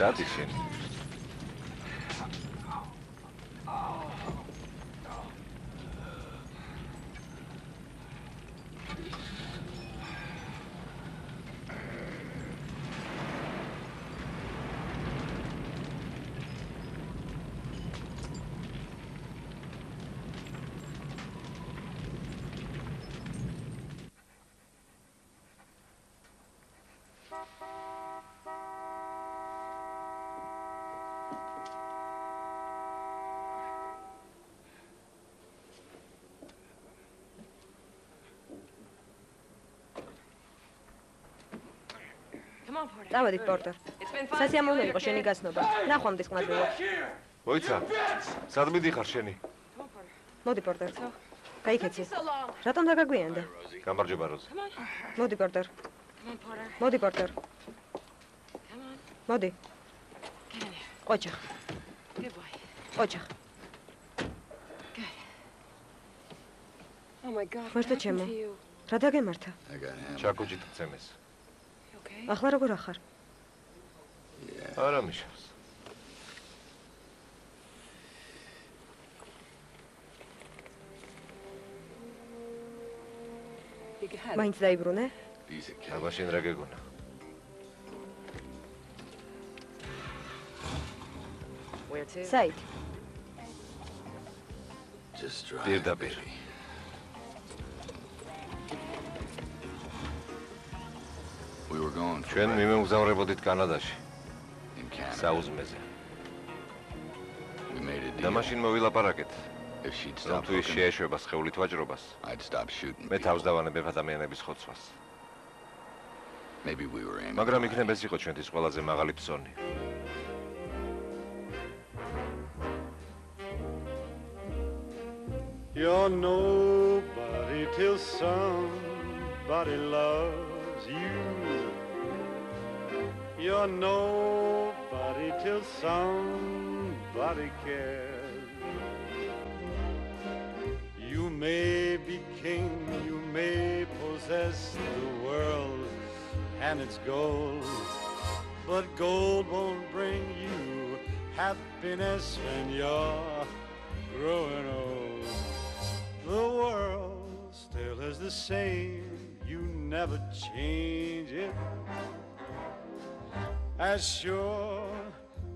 Zadi შენ. წავედი პორტერ. სასიამოვნო იყო შენი გაცნობა. რა ხვამდის ყმადვილო? მოიცა. სად მიდიხარ შენი? მოდი პორტერ. გაიქეცი. რატომ დაგაგვიანდა? გამარჯობა როზი. მოდი პორტერ. მოდი პორტერ. მოდი. ოჩახ. ოჩახ. Oh my god. მარტო ჩემო. რა დაგემართა? ჩაკუჭით წემეს. ახლა როგორ ახარ? არა მიშავს. მაინც დაიბრუნე? აბა შენ რა გეგონა? საით? პირდაპირ. ჩვენ მიმემგზავრებოდით კანადაში. საუზმეზე. და მაშინ მოვილაპარაკეთ. რომ თუ ის შეეშვება სხეულით ვაჭრობას, მე თავს დავანებებ ადამიანების ხოცვას. მაგრამ იქნებ ეს იყო ჩვენთვის ყველაზე მაღალი ფსონი. You're nobody till somebody loves you. You're nobody till somebody cares. You may be king, you may possess the world and its gold, but gold won't bring you happiness when you're growing old. The world still is the same, you never change it. As sure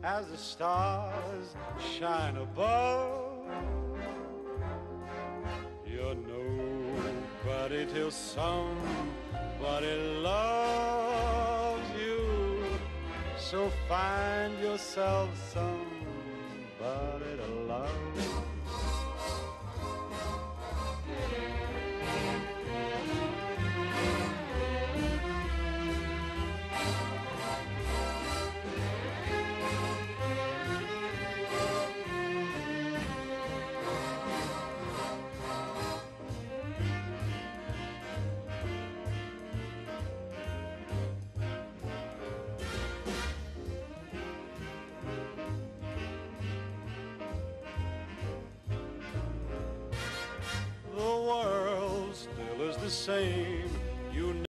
as the stars shine above, you're nobody till somebody loves you. So find yourself somebody to love. The world still is the same. You